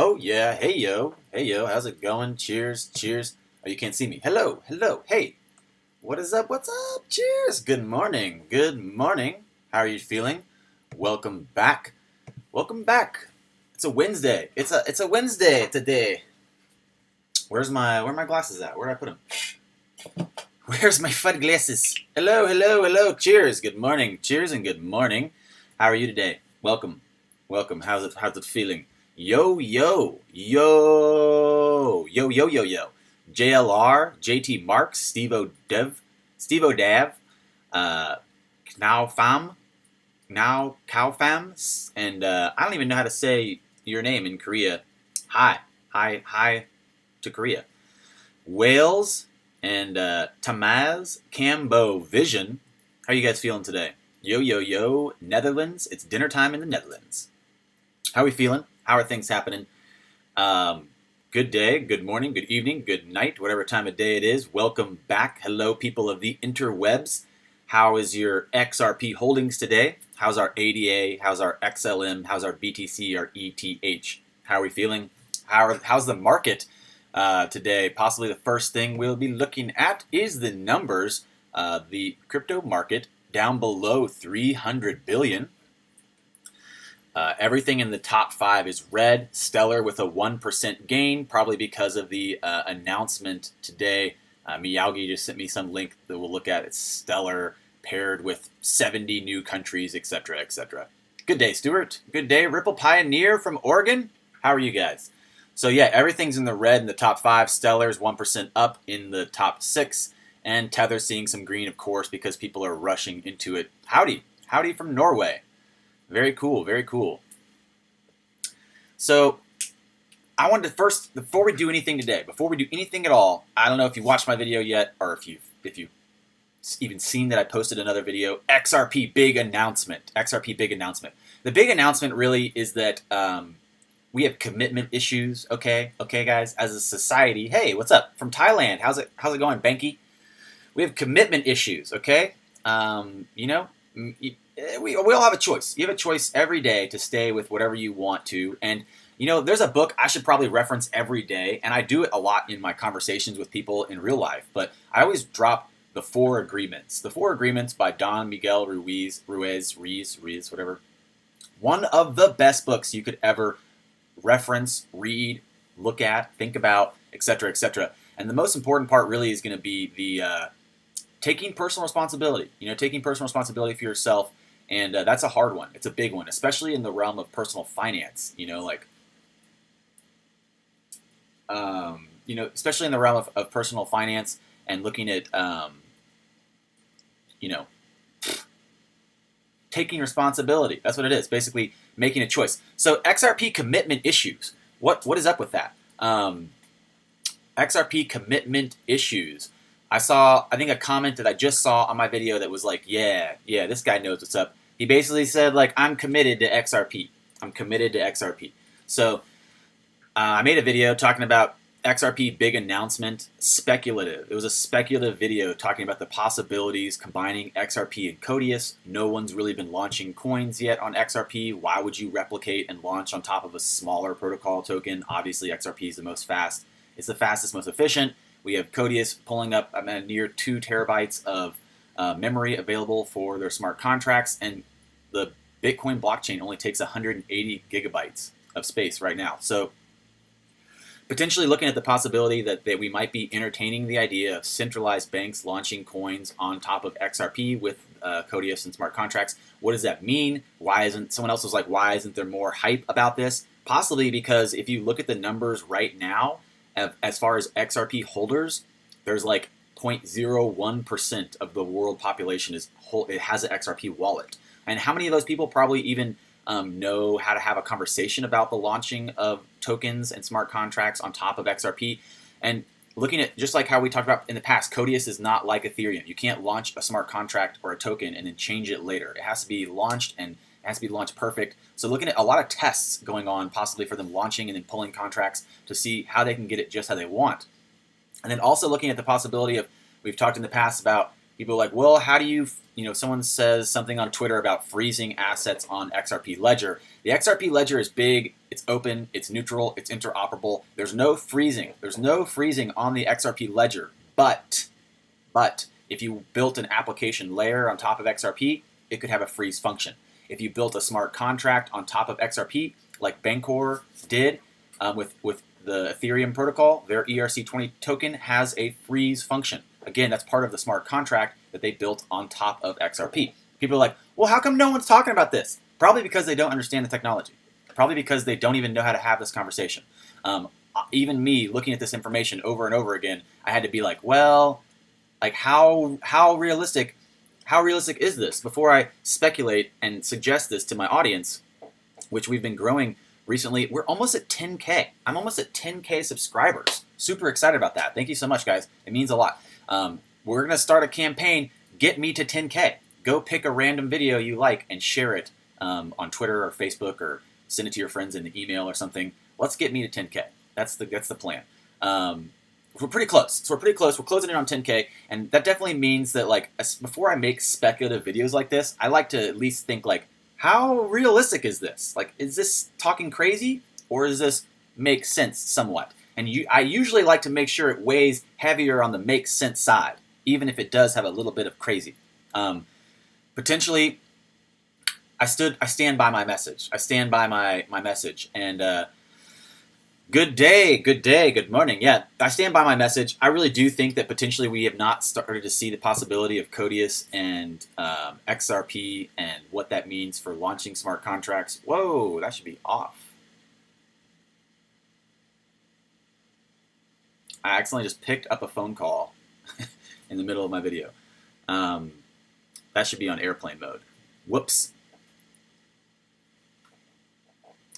Oh yeah, hey yo, how's it going? Cheers, cheers. Oh, you can't see me. Hello, hello, hey, what is up? What's up? Cheers. Good morning, good morning. How are you feeling? Welcome back, welcome back. It's a Wednesday. It's a Wednesday today. Where are my glasses at? Where did I put them? Where's my fun glasses? Hello, hello, hello. Cheers. Good morning. Cheers and good morning. How are you today? Welcome, welcome. How's it feeling? Yo, yo, yo, yo, yo, yo, yo. JLR, JT Marks, Steve O'Dav, uh, Now Fam, and I don't even know how to say your name in Korea. Hi to Korea. Wales and Tamaz, Cambo Vision. How are you guys feeling today? Yo, yo, yo, Netherlands. It's dinner time in the Netherlands. How are we feeling? How are things happening? Good day, good morning, good evening, good night, whatever time of day it is. Welcome back. Hello, people of the interwebs. How is your XRP holdings today? How's our ADA? How's our XLM? How's our BTC, our ETH? How are we feeling? How's the market today? Possibly the first thing we'll be looking at is the numbers. The crypto market down below 300 billion. Everything in the top 5 is red. Stellar with a 1% gain, probably because of the announcement today. Miyagi just sent me some link that we'll look at. It's Stellar paired with 70 new countries, etc., etc. Good day, Stuart. Good day, Ripple Pioneer from Oregon. How are you guys? So yeah, everything's in the red in the top 5. Stellar's 1% up in the top 6. And Tether seeing some green, of course, because people are rushing into it. Howdy. Howdy from Norway. Very cool, very cool. So, I wanted to first, before we do anything today, before we do anything at all, I don't know if you watched my video yet, or if you've even seen that I posted another video, XRP big announcement. XRP big announcement. The big announcement really is that we have commitment issues, okay, guys, as a society. Hey, what's up? From Thailand, how's it going, Banky? We have commitment issues, okay? We all have a choice. You have a choice every day to stay with whatever you want to. And, there's a book I should probably reference every day. And I do it a lot in my conversations with people in real life. But I always drop The 4 Agreements. The 4 Agreements by Don Miguel Ruiz, whatever. One of the best books you could ever reference, read, look at, think about, etc., etc. And the most important part really is going to be the taking personal responsibility. Taking personal responsibility for yourself. And that's a hard one. It's a big one, especially in the realm of personal finance. Especially in the realm of personal finance and looking at, taking responsibility. That's what it is. Basically, making a choice. So XRP commitment issues. What is up with that? XRP commitment issues. I think a comment that I just saw on my video that was like, yeah, this guy knows what's up. He basically said, like, I'm committed to XRP. I'm committed to XRP. So I made a video talking about XRP big announcement, speculative. It was a speculative video talking about the possibilities combining XRP and Codius. No one's really been launching coins yet on XRP. Why would you replicate and launch on top of a smaller protocol token? Obviously, XRP is the most fast. It's the fastest, most efficient. We have Codius pulling up near 2 terabytes of memory available for their smart contracts, and the Bitcoin blockchain only takes 180 gigabytes of space right now. So potentially looking at the possibility that we might be entertaining the idea of centralized banks launching coins on top of XRP with Codius and smart contracts. What does that mean? Someone else was like, why isn't there more hype about this? Possibly because if you look at the numbers right now, as far as XRP holders, there's like 0.01% of the world population it has an XRP wallet. And how many of those people probably even know how to have a conversation about the launching of tokens and smart contracts on top of XRP? And looking at, just like how we talked about in the past, Codius is not like Ethereum. You can't launch a smart contract or a token and then change it later. It has to be launched, and it has to be launched perfect. So looking at a lot of tests going on possibly for them launching and then pulling contracts to see how they can get it just how they want. And then also looking at the possibility of, we've talked in the past about people like, well, how do you, someone says something on Twitter about freezing assets on XRP Ledger. The XRP ledger is big, it's open, it's neutral, it's interoperable. There's no freezing. There's no freezing on the XRP ledger, but if you built an application layer on top of XRP, it could have a freeze function. If you built a smart contract on top of XRP, like Bancor did with the Ethereum protocol, their ERC20 token has a freeze function. Again, that's part of the smart contract that they built on top of XRP. People are like, well, how come no one's talking about this? Probably because they don't understand the technology. Probably because they don't even know how to have this conversation. Even me, looking at this information over and over again, I had to be like, well, like how realistic is this? Before I speculate and suggest this to my audience, which we've been growing recently, we're almost at 10K. I'm almost at 10K subscribers. Super excited about that. Thank you so much, guys. It means a lot. We're going to start a campaign, get me to 10K. Go pick a random video you like and share it on Twitter or Facebook, or send it to your friends in the email or something. Let's get me to 10K. That's the plan. We're pretty close. So we're pretty close. We're closing in on 10K, and that definitely means that, like, before I make speculative videos like this, I like to at least think, like, how realistic is this? Like, is this talking crazy, or does this make sense somewhat? And I usually like to make sure it weighs heavier on the makes sense side, even if it does have a little bit of crazy. Potentially, I stand by my message. I stand by my message, and good day, good morning. Yeah, I stand by my message. I really do think that potentially we have not started to see the possibility of Codius and XRP and what that means for launching smart contracts. Whoa, that should be off. I accidentally just picked up a phone call in the middle of my video. That should be on airplane mode. Whoops.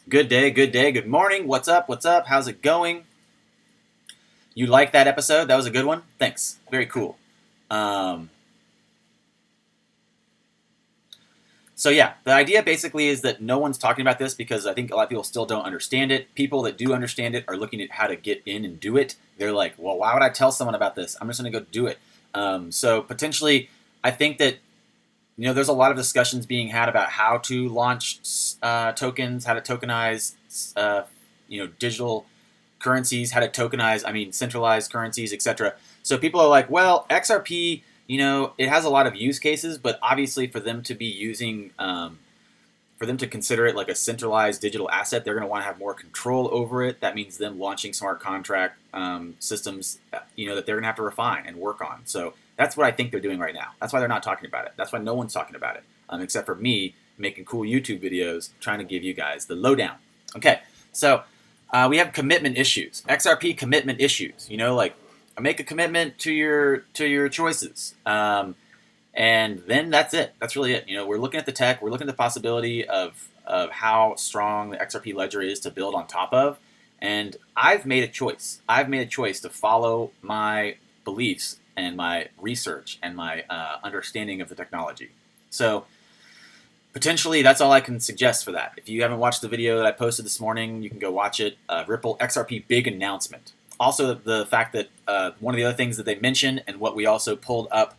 Good day, good morning. What's up? How's it going? You like that episode? That was a good one? Thanks. Very cool. So yeah, the idea basically is that no one's talking about this because I think a lot of people still don't understand it. People that do understand it are looking at how to get in and do it. They're like, well, why would I tell someone about this? I'm just going to go do it. So potentially, I think that there's a lot of discussions being had about how to launch tokens, how to tokenize, digital currencies, how to tokenize, centralized currencies, etc. So people are like, well, XRP, it has a lot of use cases, but obviously for them to be using, for them to consider it like a centralized digital asset, they're going to want to have more control over it. That means them launching smart contract systems, that they're going to have to refine and work on. So that's what I think they're doing right now. That's why they're not talking about it. That's why no one's talking about it, except for me making cool YouTube videos trying to give you guys the lowdown. Okay, so we have commitment issues, XRP commitment issues. Like make a commitment to your choices, and then that's it. That's really it. We're looking at the tech. We're looking at the possibility of how strong the XRP ledger is to build on top of. And I've made a choice. I've made a choice to follow my beliefs and my research and my understanding of the technology. So potentially that's all I can suggest for that. If you haven't watched the video that I posted this morning, you can go watch it. Ripple XRP big announcement. Also the fact that one of the other things that they mentioned and what we also pulled up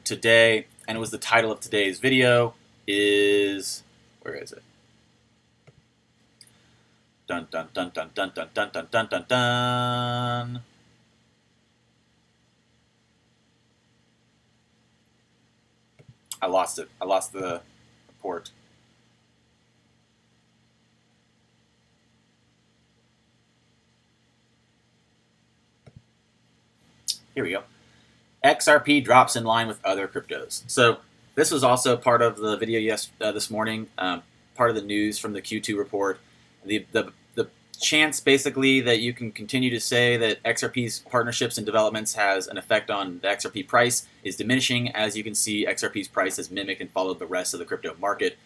today, and it was the title of today's video, is, where is it? Dun dun dun dun dun dun dun dun dun dun dun. I lost it. I lost the report. Here we go. XRP drops in line with other cryptos. So this was also part of the video this morning, part of the news from the Q2 report. The chance basically that you can continue to say that XRP's partnerships and developments has an effect on the XRP price is diminishing. As you can see, XRP's price has mimicked and followed the rest of the crypto market.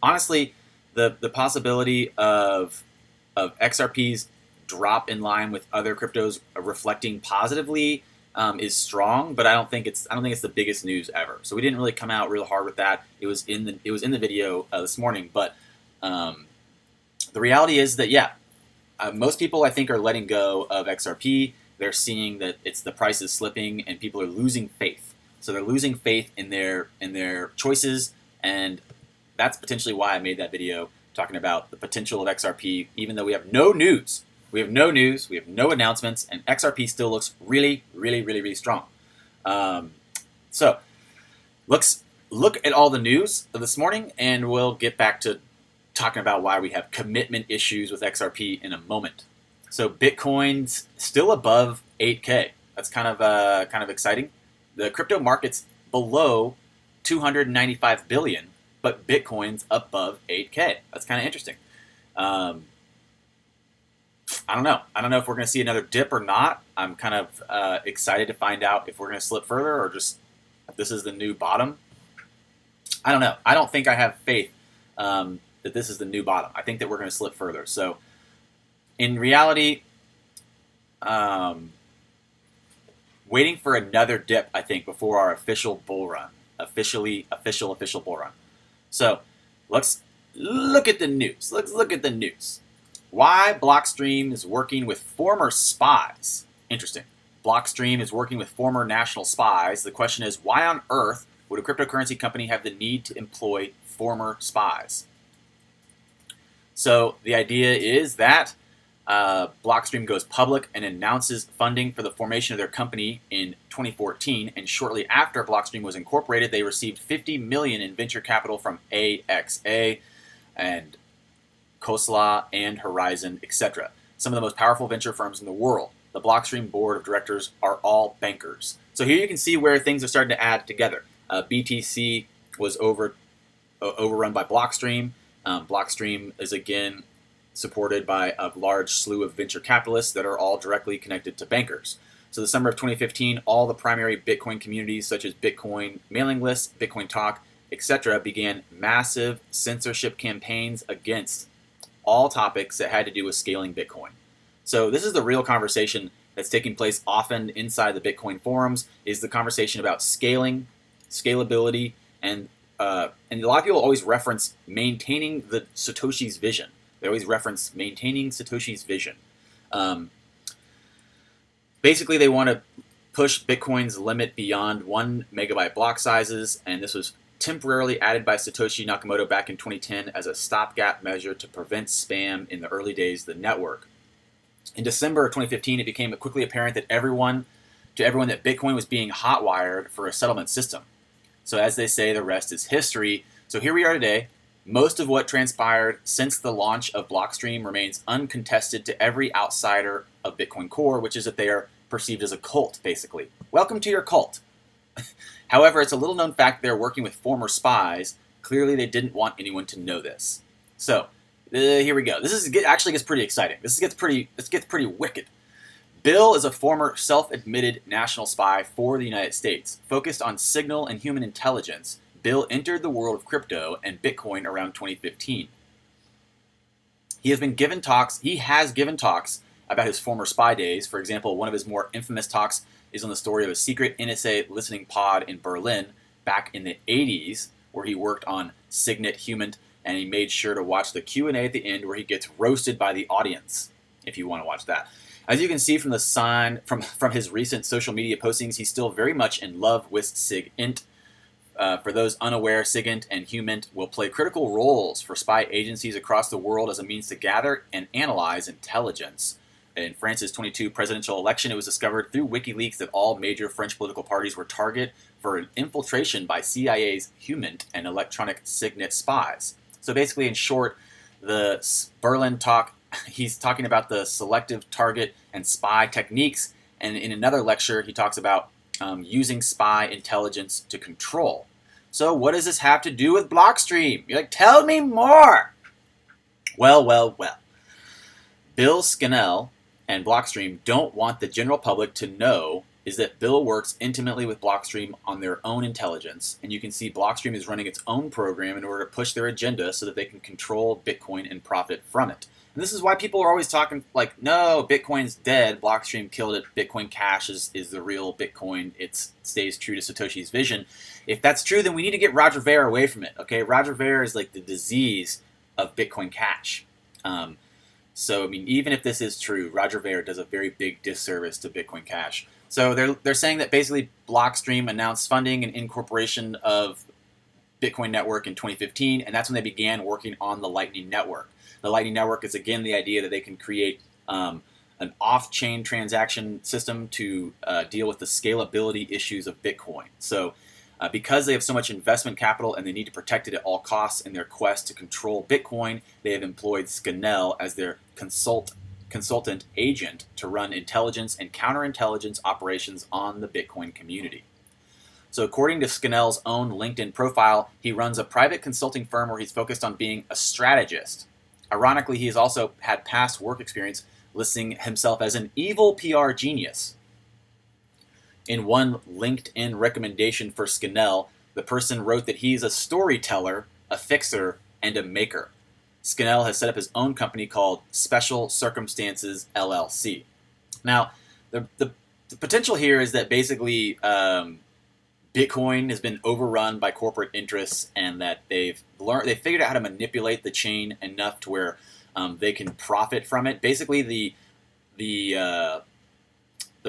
Honestly, the possibility of XRP's drop in line with other cryptos reflecting positively is strong, but I don't think it's the biggest news ever. So we didn't really come out real hard with that. It was in the video this morning, but the reality is that most people I think are letting go of XRP. They're seeing that the price is slipping and people are losing faith. So they're losing faith in their choices, and that's potentially why I made that video talking about the potential of XRP, even though we have no news. We have no news, we have no announcements, and XRP still looks really, really, really, really strong. So let's look at all the news of this morning, and we'll get back to talking about why we have commitment issues with XRP in a moment. So Bitcoin's still above 8K. That's kind of exciting. The crypto market's below 295 billion, but Bitcoin's above 8K. That's kind of interesting. I don't know. I don't know if we're going to see another dip or not. I'm kind of excited to find out if we're going to slip further or just this is the new bottom. I don't know. I don't think I have faith that this is the new bottom. I think that we're going to slip further. So in reality, waiting for another dip, I think, before our official bull run. Official bull run. So let's look at the news. Let's look at the news. Why Blockstream is working with former spies. Interesting. Blockstream is working with former national spies. The question is, why on earth would a cryptocurrency company have the need to employ former spies? So the idea is that Blockstream goes public and announces funding for the formation of their company in 2014, and shortly after Blockstream was incorporated, they received $50 million in venture capital from AXA and Khosla and Horizon, etc. Some of the most powerful venture firms in the world. The Blockstream board of directors are all bankers. So here you can see where things are starting to add together. BTC was overrun by Blockstream. Blockstream is again supported by a large slew of venture capitalists that are all directly connected to bankers. So the summer of 2015, all the primary Bitcoin communities such as Bitcoin mailing lists, Bitcoin Talk, etc. began massive censorship campaigns against all topics that had to do with scaling Bitcoin. So this is the real conversation that's taking place often inside the Bitcoin forums, is the conversation about scaling, scalability, and a lot of people always reference maintaining the Satoshi's vision. They always reference maintaining Satoshi's vision. Basically, they want to push Bitcoin's limit beyond 1 megabyte block sizes, and this was temporarily added by Satoshi Nakamoto back in 2010 as a stopgap measure to prevent spam in the early days of the network. In December of 2015, it became quickly apparent that everyone that Bitcoin was being hotwired for a settlement system. So as they say, the rest is history. So here we are today. Most of what transpired since the launch of Blockstream remains uncontested to every outsider of Bitcoin Core, which is that they are perceived as a cult, basically. Welcome to your cult. However, it's a little known fact they're working with former spies. Clearly, they didn't want anyone to know this. So, here we go. Actually gets pretty exciting. This gets pretty wicked. Bill is a former self-admitted national spy for the United States, focused on signal and human intelligence. Bill entered the world of crypto and Bitcoin around 2015. He has given talks about his former spy days. For example, one of his more infamous talks is on the story of a secret NSA listening pod in Berlin back in the 80s, where he worked on Signet Humant, and he made sure to watch the Q&A at the end where he gets roasted by the audience, if you want to watch that. As you can see from the sign from his recent social media postings, he's still very much in love with SigInt. For those unaware, SigInt and Humant will play critical roles for spy agencies across the world as a means to gather and analyze intelligence. In France's 2022 presidential election, it was discovered through WikiLeaks that all major French political parties were target for an infiltration by CIA's Humant and electronic Signet spies. So basically, in short, the Berlin talk, he's talking about the selective target and spy techniques, and in another lecture, he talks about using spy intelligence to control. So what does this have to do with Blockstream? You're like, tell me more! Well. Bill Scannell and Blockstream don't want the general public to know is that Bill works intimately with Blockstream on their own intelligence, and you can see Blockstream is running its own program in order to push their agenda so that they can control Bitcoin and profit from it. And this is why people are always talking like, no, Bitcoin's dead, Blockstream killed it, Bitcoin Cash is the real Bitcoin, it stays true to Satoshi's vision. If that's true, then we need to get Roger Ver away from it, okay? Roger Ver is like the disease of Bitcoin Cash. So, I mean, even if this is true, Roger Ver does a very big disservice to Bitcoin Cash. So they're saying that basically Blockstream announced funding and incorporation of Bitcoin network in 2015, and that's when they began working on the Lightning Network. The Lightning Network is, again, the idea that they can create an off-chain transaction system to deal with the scalability issues of Bitcoin. So because they have so much investment capital and they need to protect it at all costs in their quest to control Bitcoin, they have employed Scannell as their consultant agent to run intelligence and counterintelligence operations on the Bitcoin community. So according to Scannell's own LinkedIn profile, he runs a private consulting firm where he's focused on being a strategist. Ironically, he has also had past work experience listing himself as an evil PR genius. In one LinkedIn recommendation for Scannell, the person wrote that he's a storyteller, a fixer, and a maker. Scannell has set up his own company called Special Circumstances LLC. Now, the potential here is that basically Bitcoin has been overrun by corporate interests, and that they figured out how to manipulate the chain enough to where they can profit from it. Basically, the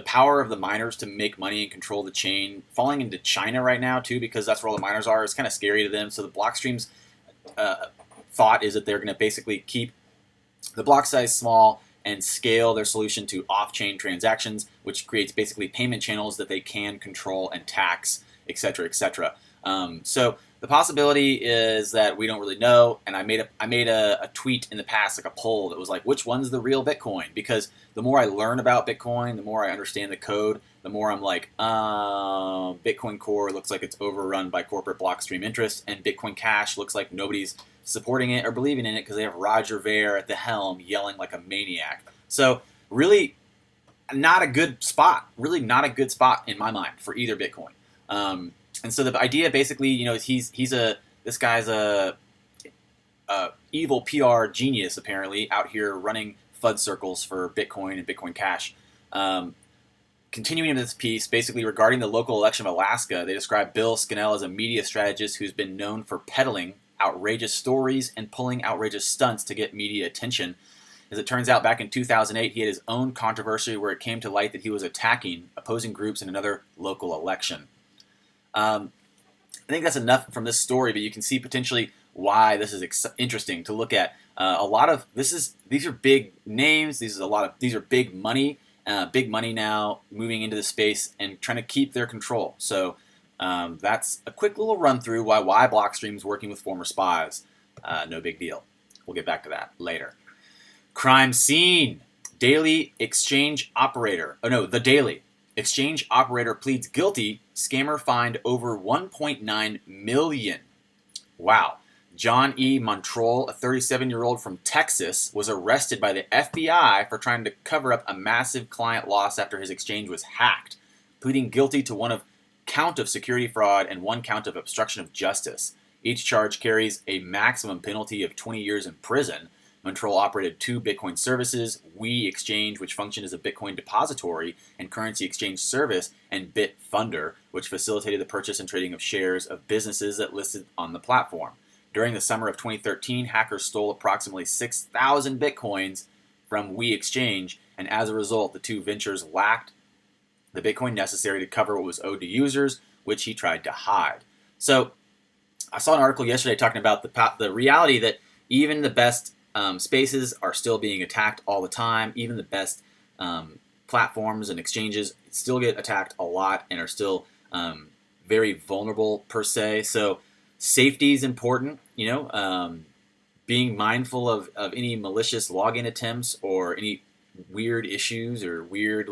power of the miners to make money and control the chain falling into China right now too, because that's where all the miners are. It's kind of scary to them. So the Blockstream's thought is that they're going to basically keep the block size small and scale their solution to off-chain transactions, which creates basically payment channels that they can control and tax, etc., etc. So the possibility is that we don't really know, and I made a tweet in the past, like a poll that was like, which one's the real Bitcoin? Because the more I learn about Bitcoin, the more I understand the code, the more I'm like, Bitcoin Core looks like it's overrun by corporate Blockstream interests, and Bitcoin Cash looks like nobody's supporting it or believing in it because they have Roger Ver at the helm yelling like a maniac. So really not a good spot. Really not a good spot in my mind for either Bitcoin. And so the idea basically, you know, is this guy's a evil PR genius apparently out here running FUD circles for Bitcoin and Bitcoin Cash. Continuing in this piece, basically regarding the local election of Alaska, they describe Bill Scannell as a media strategist who's been known for peddling outrageous stories and pulling outrageous stunts to get media attention. As it turns out, back in 2008, he had his own controversy where it came to light that he was attacking opposing groups in another local election. I think that's enough from this story, but you can see potentially why this is interesting to look at. A lot of these are big names. These are big money now moving into the space and trying to keep their control. So that's a quick little run through why Blockstream is working with former spies. No big deal. We'll get back to that later. Crime scene. The Daily. Exchange operator pleads guilty. Scammer fined over $1.9 million. Wow. John E. Montrol, a 37-year-old from Texas, was arrested by the FBI for trying to cover up a massive client loss after his exchange was hacked, pleading guilty to one count of security fraud and one count of obstruction of justice. Each charge carries a maximum penalty of 20 years in prison. Montrol operated two Bitcoin services, We Exchange, which functioned as a Bitcoin depository and currency exchange service, and Bitfunder, which facilitated the purchase and trading of shares of businesses that listed on the platform. During the summer of 2013, hackers stole approximately 6,000 Bitcoins from We Exchange, and as a result, the two ventures lacked the Bitcoin necessary to cover what was owed to users, which he tried to hide. So I saw an article yesterday talking about the reality that even the best spaces are still being attacked all the time. Even the best platforms and exchanges still get attacked a lot and are still very vulnerable per se. So safety is important, being mindful of any malicious login attempts or any weird issues or weird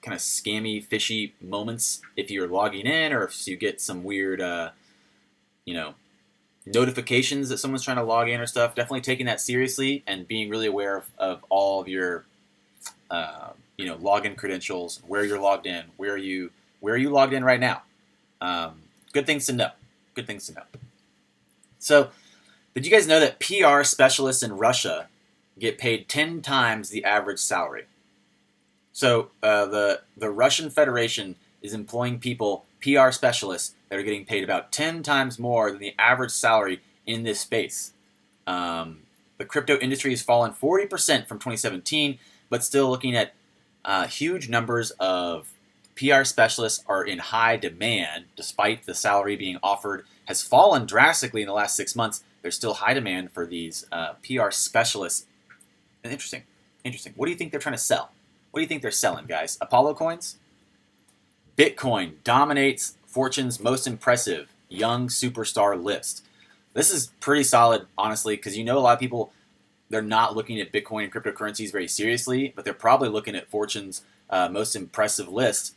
kind of scammy, fishy moments if you're logging in or if you get some weird, notifications that someone's trying to log in or stuff. Definitely taking that seriously and being really aware of all of your, login credentials, where you're logged in, where are you logged in right now. Good things to know. So, did you guys know that PR specialists in Russia get paid 10 times the average salary? So, the Russian Federation is employing PR specialists that are getting paid about 10 times more than the average salary in this space. The crypto industry has fallen 40% from 2017, but still looking at huge numbers of PR specialists are in high demand, despite the salary being offered has fallen drastically in the last 6 months. There's still high demand for these PR specialists. Interesting. What do you think they're trying to sell? What do you think they're selling, guys? Apollo coins? Bitcoin dominates Fortune's most impressive young superstar list. This is pretty solid, honestly, because a lot of people, they're not looking at Bitcoin and cryptocurrencies very seriously, but they're probably looking at Fortune's most impressive list,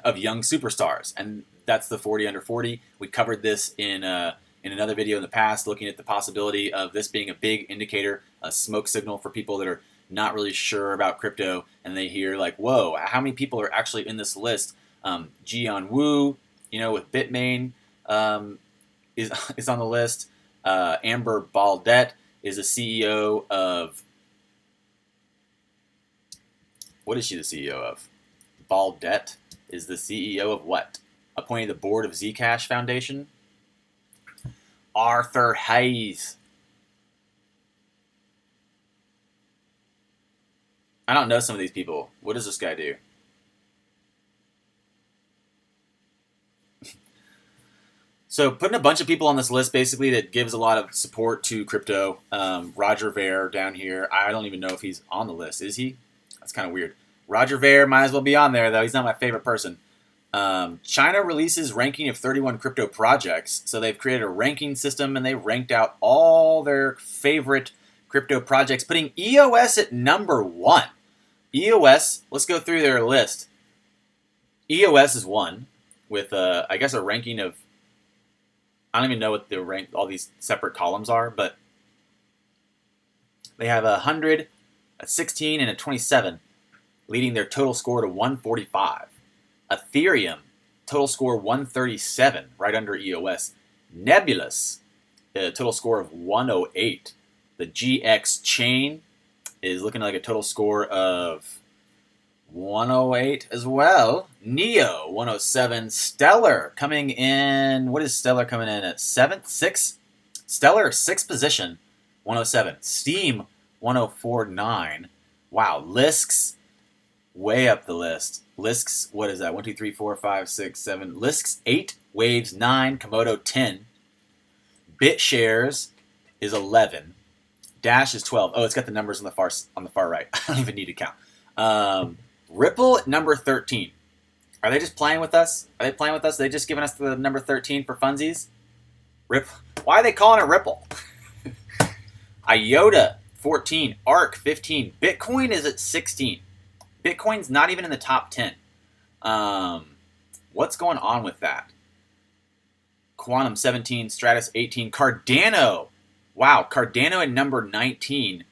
of young superstars, and that's the 40 under 40. We covered this in another video in the past, looking at the possibility of this being a big indicator, a smoke signal for people that are not really sure about crypto, and they hear like, "Whoa, how many people are actually in this list?" Jian Wu, with Bitmain, is on the list. Amber Baldet is the CEO of. What is she the CEO of? Baldet is the CEO of what? Appointed the board of Zcash Foundation. Arthur Hayes. I don't know some of these people. What does this guy do? So putting a bunch of people on this list basically that gives a lot of support to crypto. Roger Ver down here. I don't even know if he's on the list. Is he? That's kind of weird. Roger Ver might as well be on there, though. He's not my favorite person. China releases ranking of 31 crypto projects. So they've created a ranking system, and they ranked out all their favorite crypto projects, putting EOS at number 1. EOS, let's go through their list. EOS is 1 with, I guess, a ranking of, I don't even know what the rank, all these separate columns are, but they have 100, a 16, and a 27. Leading their total score to 145. Ethereum, total score 137, right under EOS. Nebulous, a total score of 108. The GX chain is looking like a total score of 108 as well. Neo, 107. Stellar coming in, what is Stellar coming in at? 7th? 6th? Stellar, 6th position, 107. Steam, 104.9. Wow, Lisks, way up the list. Lisks, what is that? 1, 2, 3, 4, 5, 6, 7. Lisks 8, Waves 9, Komodo 10. BitShares is 11. Dash is 12. Oh, it's got the numbers on the far right. I don't even need to count. Ripple at number 13. Are they just playing with us? Are they just giving us the number 13 for funsies? Why are they calling it Ripple? IOTA 14. ARK 15. Bitcoin is at 16. Bitcoin's not even in the top 10. What's going on with that? Quantum 17, Stratus 18, Cardano. Wow, Cardano at number 19.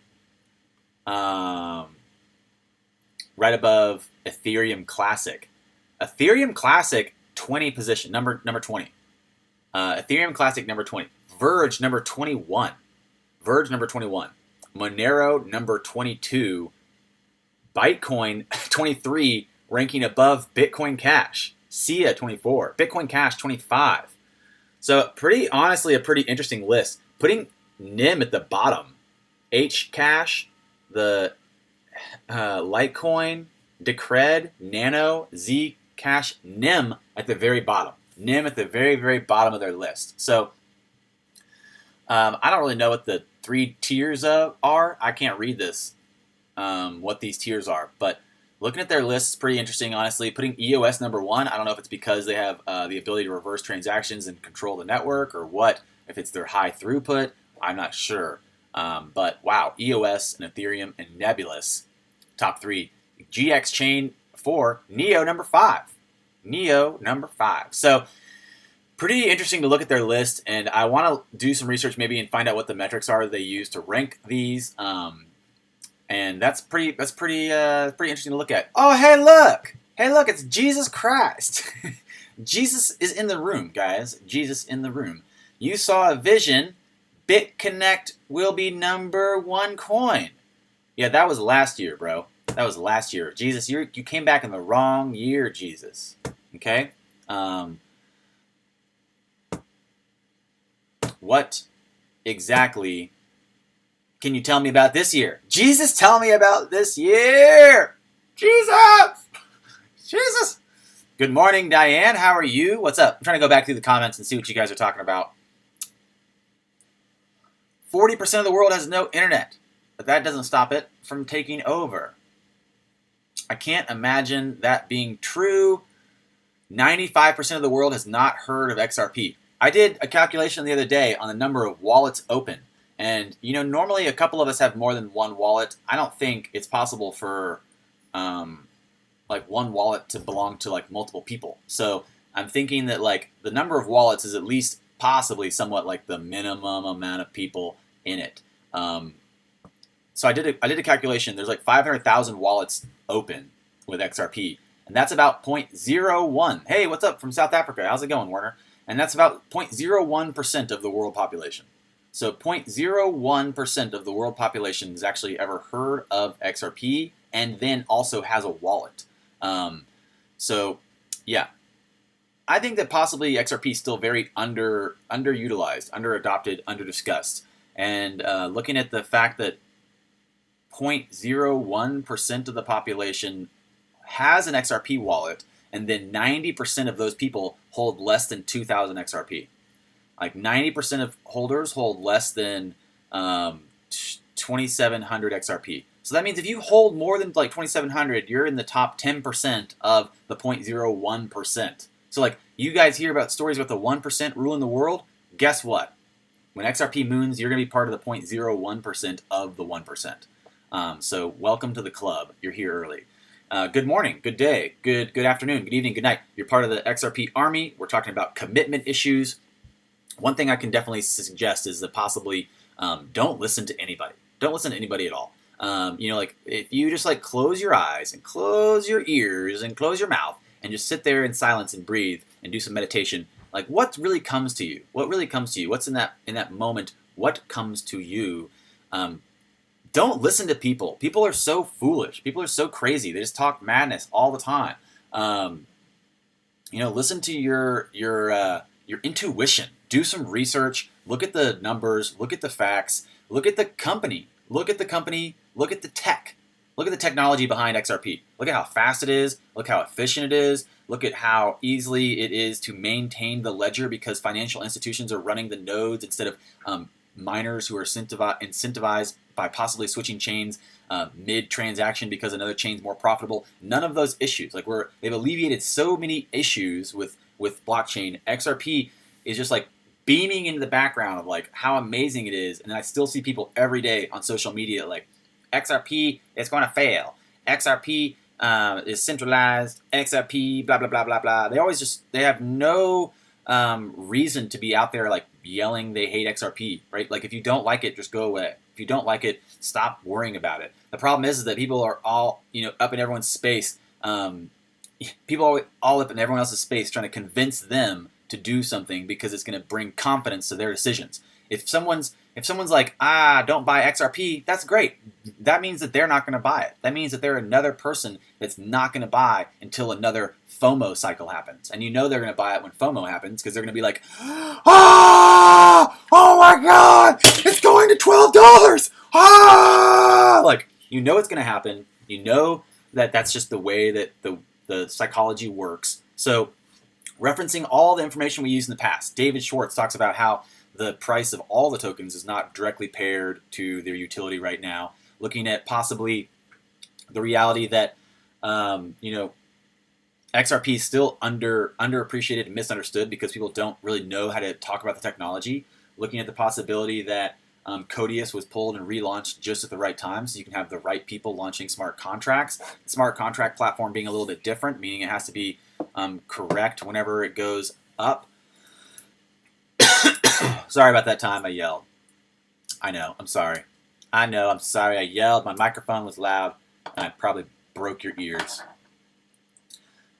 Right above Ethereum Classic. Ethereum Classic, 20 position, number 20. Ethereum Classic, number 20. Verge, number 21. Monero, number 22. Bytecoin 23, ranking above Bitcoin Cash. SIA 24, Bitcoin Cash 25. So honestly, a pretty interesting list. Putting NIM at the bottom, Hcash, the Litecoin, Decred, Nano, Zcash, NIM at the very bottom. NIM at the very, very bottom of their list. So I don't really know what the 3 tiers are. I can't read this. What these tiers are, but looking at their list is pretty interesting, honestly. Putting EOS number 1, I don't know if it's because they have the ability to reverse transactions and control the network or what, if it's their high throughput, I'm not sure. But wow, EOS and Ethereum and Nebulous, top 3. GX chain 4, Neo number 5. So pretty interesting to look at their list, and I want to do some research maybe and find out what the metrics are they use to rank these. And that's pretty interesting to look at. Oh, hey, look, it's Jesus Christ. Jesus is in the room, guys. Jesus in the room. You saw a vision. BitConnect will be number 1 coin. Yeah, that was last year, bro. That was last year. Jesus, you came back in the wrong year, Jesus. Okay. What exactly can you tell me about this year? Jesus, tell me about this year! Jesus! Jesus. Good morning, Diane. How are you? What's up? I'm trying to go back through the comments and see what you guys are talking about. 40% of the world has no internet, but that doesn't stop it from taking over. I can't imagine that being true. 95% of the world has not heard of XRP. I did a calculation the other day on the number of wallets open. And, you know, normally a couple of us have more than one wallet. I don't think it's possible for, like, one wallet to belong to, like, multiple people. So I'm thinking that, like, the number of wallets is at least possibly somewhat like the minimum amount of people in it. So I did a calculation. There's like 500,000 wallets open with XRP. And that's about 0.01. Hey, what's up from South Africa? How's it going, Werner? And that's about 0.01% of the world population. So 0.01% of the world population has actually ever heard of XRP and then also has a wallet. So, yeah. I think that possibly XRP is still very underutilized, underadopted, underdiscussed. And looking at the fact that 0.01% of the population has an XRP wallet, and then 90% of those people hold less than 2,000 XRP. Like 90% of holders hold less than 2,700 XRP. So that means if you hold more than like 2,700, you're in the top 10% of the 0.01%. So like you guys hear about stories about the 1% ruling the world. Guess what? When XRP moons, you're going to be part of the 0.01% of the 1%. So welcome to the club. You're here early. Good morning, good day, good afternoon, good evening, good night. You're part of the XRP army. We're talking about commitment issues. One thing I can definitely suggest is that possibly don't listen to anybody. Don't listen to anybody at all. You know, like if you just like close your eyes and close your ears and close your mouth and just sit there in silence and breathe and do some meditation, like what really comes to you? What really comes to you? What's in that moment? What comes to you? Don't listen to people. People are so foolish. People are so crazy. They just talk madness all the time. You know, listen to your intuition. Do some research. Look at the numbers. Look at the facts. Look at the company. Look at the company. Look at the tech. Look at the technology behind XRP. Look at how fast it is. Look how efficient it is. Look at how easily it is to maintain the ledger because financial institutions are running the nodes instead of miners who are incentivized by possibly switching chains mid-transaction because another chain's more profitable. None of those issues. Like they've alleviated so many issues with blockchain. XRP is just like beaming into the background of like how amazing it is. And I still see people every day on social media like XRP is going to fail. XRP is centralized. XRP blah blah blah blah blah. They have no reason to be out there like yelling they hate XRP, right? Like if you don't like it, just go away. If you don't like it, stop worrying about it. The problem is that people are all, you know, up in everyone's space. People are all up in everyone else's space trying to convince them to do something because it's going to bring confidence to their decisions. If someone's like, don't buy XRP, that's great. That means that they're not going to buy it. That means that they're another person that's not going to buy until another FOMO cycle happens. And you know they're going to buy it when FOMO happens because they're going to be like, oh my God, it's going to $12. Like, you know it's going to happen. You know that that's just the way that the psychology works. So referencing all the information we used in the past, David Schwartz talks about how the price of all the tokens is not directly paired to their utility right now. Looking at possibly the reality that, you know, XRP is still underappreciated and misunderstood because people don't really know how to talk about the technology. Looking at the possibility that Codius was pulled and relaunched just at the right time so you can have the right people launching smart contracts. The smart contract platform being a little bit different, meaning it has to be correct whenever it goes up. Sorry about that time I yelled. I know, I'm sorry. I yelled. My microphone was loud, and I probably broke your ears.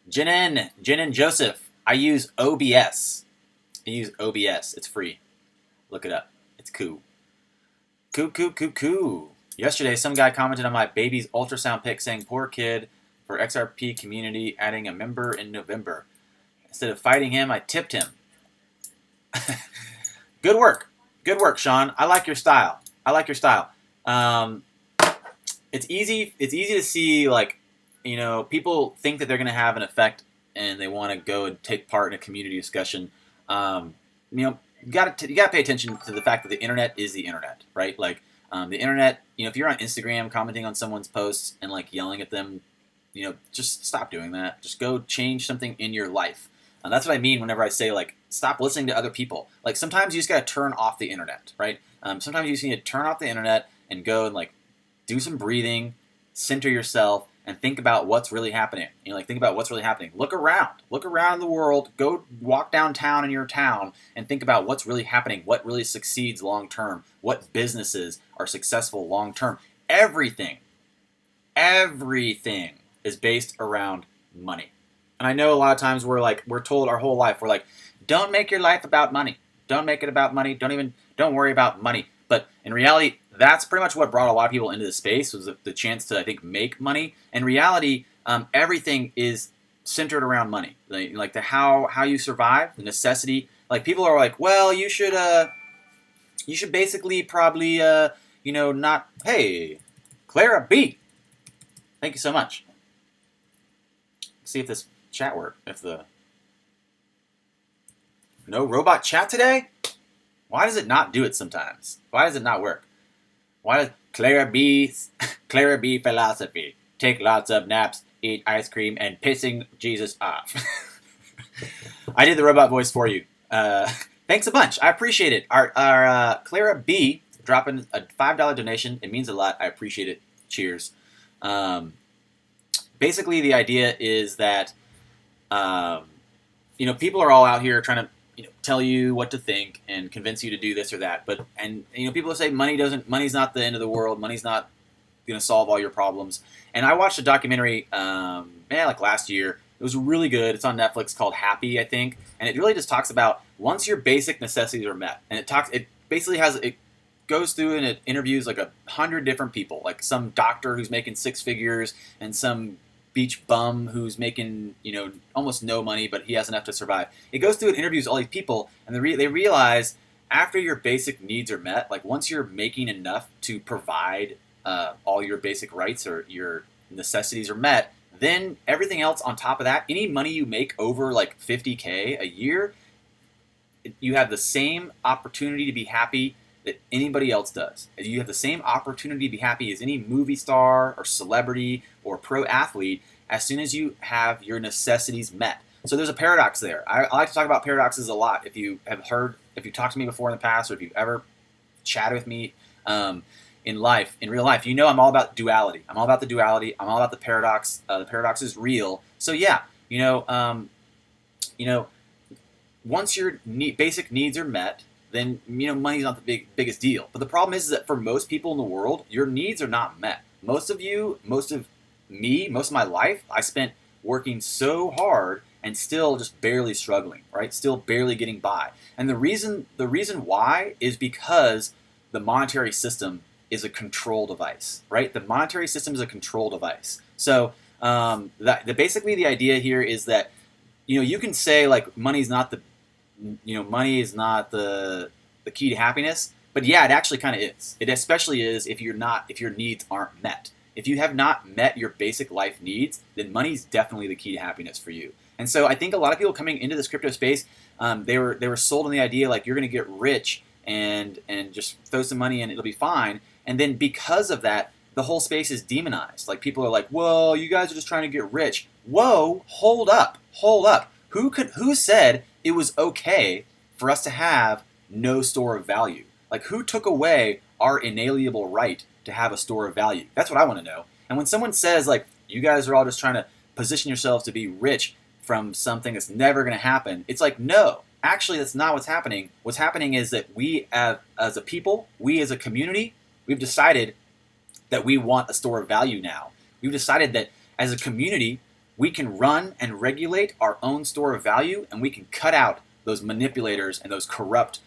Jen and Joseph, I use OBS. It's free. Look it up. It's cool. Cool. Yesterday, some guy commented on my baby's ultrasound pic saying, poor kid, for XRP community adding a member in November. Instead of fighting him, I tipped him. Good work, Sean. I like your style. It's easy to see like people think that they're going to have an effect and they want to go and take part in a community discussion. You got to pay attention to the fact that the internet is the internet, right? Like the internet, if you're on Instagram commenting on someone's posts and like yelling at them, just stop doing that. Just go change something in your life. And that's what I mean whenever I say like stop listening to other people. Like sometimes you just got to turn off the internet, right? Sometimes you just need to turn off the internet and go and like do some breathing, center yourself, and think about what's really happening. Think about what's really happening. Look around the world. Go walk downtown in your town and think about what's really happening. What really succeeds long term. What businesses are successful long term. Everything is based around money. And I know a lot of times we're told our whole life, we're like, don't make your life about money. Don't make it about money. Don't worry about money. But in reality, that's pretty much what brought a lot of people into this space, was the chance to, I think, make money. In reality, everything is centered around money. Like the how you survive, the necessity. Like people are like, well, you should basically probably not. Hey, Clara B, thank you so much. Let's see if this chat worked. No robot chat today? Why does it not do it sometimes? Why does it not work? Why does Clara B philosophy? Take lots of naps, eat ice cream, and pissing Jesus off. I did the robot voice for you. Thanks a bunch. I appreciate it. Our Clara B dropping a $5 donation. It means a lot. I appreciate it. Cheers. Basically, the idea is that people are all out here trying to tell you what to think and convince you to do this or that. But people say money's not the end of the world. Money's not going to solve all your problems. And I watched a documentary, like last year. It was really good. It's on Netflix called Happy, I think. And it really just talks about once your basic necessities are met. And it goes through and it interviews like 100 different people, like some doctor who's making 6 figures and some beach bum who's making almost no money, but he has enough to survive. It goes through and interviews all these people, and they realize after your basic needs are met, like once you're making enough to provide all your basic rights or your necessities are met, then everything else on top of that, any money you make over like $50K a year, you have the same opportunity to be happy that anybody else does. You have the same opportunity to be happy as any movie star or celebrity or pro athlete as soon as you have your necessities met. So there's a paradox there. I like to talk about paradoxes a lot. If you talked to me before in the past, or if you've ever chatted with me in real life, I'm all about duality. I'm all about the duality. I'm all about the paradox. The paradox is real. So yeah, once your basic needs are met, then money's not the biggest deal. But the problem is that for most people in the world, your needs are not met. Most of my life, I spent working so hard and still just barely struggling, right? Still barely getting by. And the reason why is because the monetary system is a control device, right? The monetary system is a control device. So basically the idea here is that you can say like money is not the key to happiness, but yeah, it actually kind of is. It especially is if your needs aren't met. If you have not met your basic life needs, then money's definitely the key to happiness for you. And so I think a lot of people coming into this crypto space, they were sold on the idea like you're going to get rich and just throw some money in, it'll be fine. And then because of that, the whole space is demonized. Like people are like, "Whoa, you guys are just trying to get rich." Whoa, hold up. Who said it was okay for us to have no store of value? Like who took away our inalienable right to have a store of value? That's what I want to know. And when someone says like, you guys are all just trying to position yourselves to be rich from something that's never going to happen, it's like, no, actually that's not what's happening. What's happening is that we as a people, we as a community, we've decided that we want a store of value now. We've decided that as a community, we can run and regulate our own store of value, and we can cut out those manipulators and those corrupt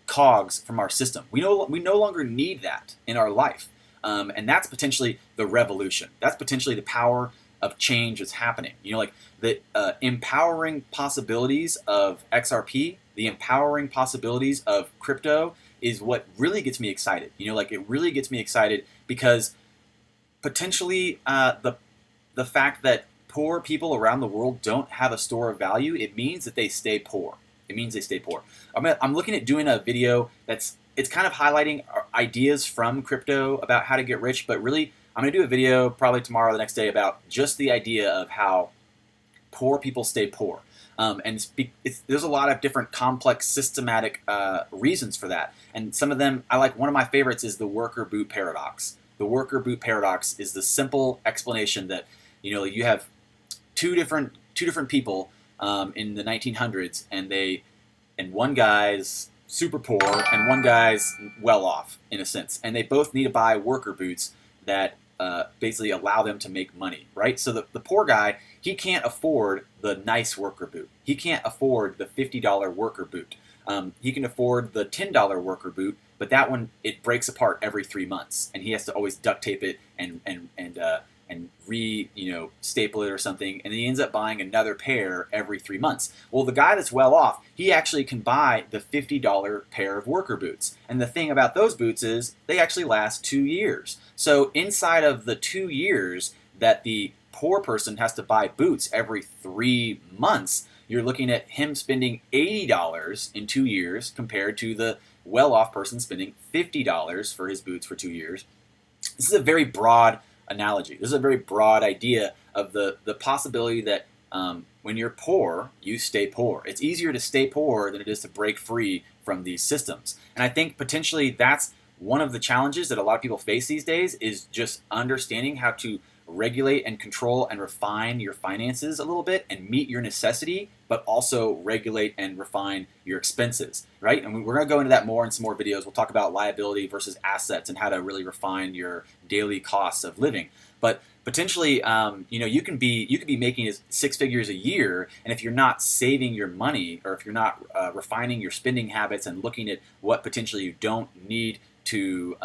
cogs from our system. We no longer need that in our life. And that's potentially the revolution. That's potentially the power of change that's happening. Like the empowering possibilities of XRP, the empowering possibilities of crypto is what really gets me excited. It really gets me excited because potentially the fact that poor people around the world don't have a store of value, it means that they stay poor. It means they stay poor. I'm looking at doing a video it's kind of highlighting ideas from crypto about how to get rich, but really I'm going to do a video probably tomorrow or the next day about just the idea of how poor people stay poor. There's a lot of different complex systematic reasons for that. And some of them, one of my favorites is the worker boot paradox. The worker boot paradox is the simple explanation that, you have two different people in the 1900s, and one guy's super poor and one guy's well off in a sense, and they both need to buy worker boots that basically allow them to make money, right? So the poor guy, he can't afford the nice worker boot. He can't afford the $50 worker boot. He can afford the $10 worker boot, but that one, it breaks apart every 3 months, and he has to always duct tape it and staple it or something, and he ends up buying another pair every 3 months. Well, the guy that's well off, he actually can buy the $50 pair of worker boots. And the thing about those boots is they actually last 2 years. So inside of the 2 years that the poor person has to buy boots every 3 months, you're looking at him spending $80 in 2 years compared to the well-off person spending $50 for his boots for 2 years. This is a very broad analogy. This is a very broad idea of the possibility that when you're poor, you stay poor. It's easier to stay poor than it is to break free from these systems. And I think potentially that's one of the challenges that a lot of people face these days, is just understanding how to regulate and control and refine your finances a little bit and meet your necessity, but also regulate and refine your expenses, right? And we're going to go into that more in some more videos. We'll talk about liability versus assets and how to really refine your daily costs of living. But potentially, you can be making 6 figures a year, and if you're not saving your money, or if you're not refining your spending habits and looking at what potentially you don't need to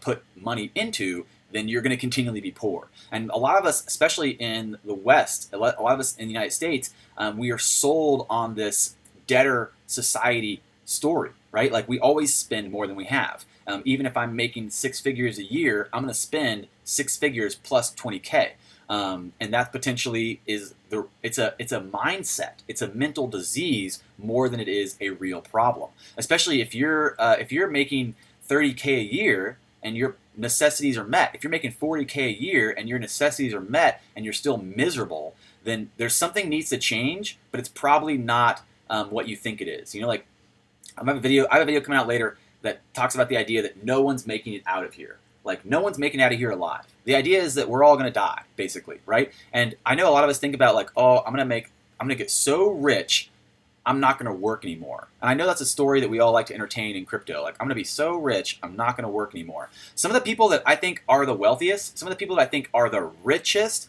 put money into, then you're going to continually be poor. And a lot of us, especially in the West, a lot of us in the United States, we are sold on this debtor society story, right? Like, we always spend more than we have. Even if I'm making 6 figures a year, I'm going to spend 6 figures plus 20K. And that potentially it's a mindset. It's a mental disease more than it is a real problem. Especially if you're making 30K a year and your necessities are met. If you're making 40K a year and your necessities are met and you're still miserable, then there's something needs to change, but it's probably not what you think it is. I have a video coming out later that talks about the idea that no one's making it out of here. Like, no one's making it out of here alive. The idea is that we're all going to die, basically, right? And I know a lot of us think about, like, oh, I'm going to get so rich, I'm not going to work anymore. And I know that's a story that we all like to entertain in crypto. Like, I'm going to be so rich, I'm not going to work anymore. Some of the people that I think are the wealthiest, some of the people that I think are the richest,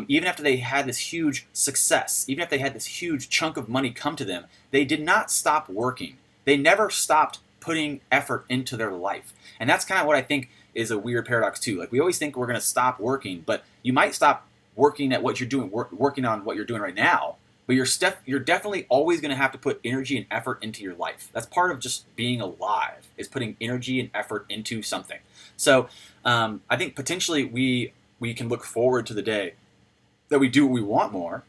even after they had this huge success, even if they had this huge chunk of money come to them, they did not stop working. They never stopped putting effort into their life. And that's kind of what I think is a weird paradox too. Like, we always think we're going to stop working, but you might stop working at what you're doing, working on what you're doing right now, but you're definitely always going to have to put energy and effort into your life. That's part of just being alive, is putting energy and effort into something. So I think potentially we can look forward to the day that we do what we want more,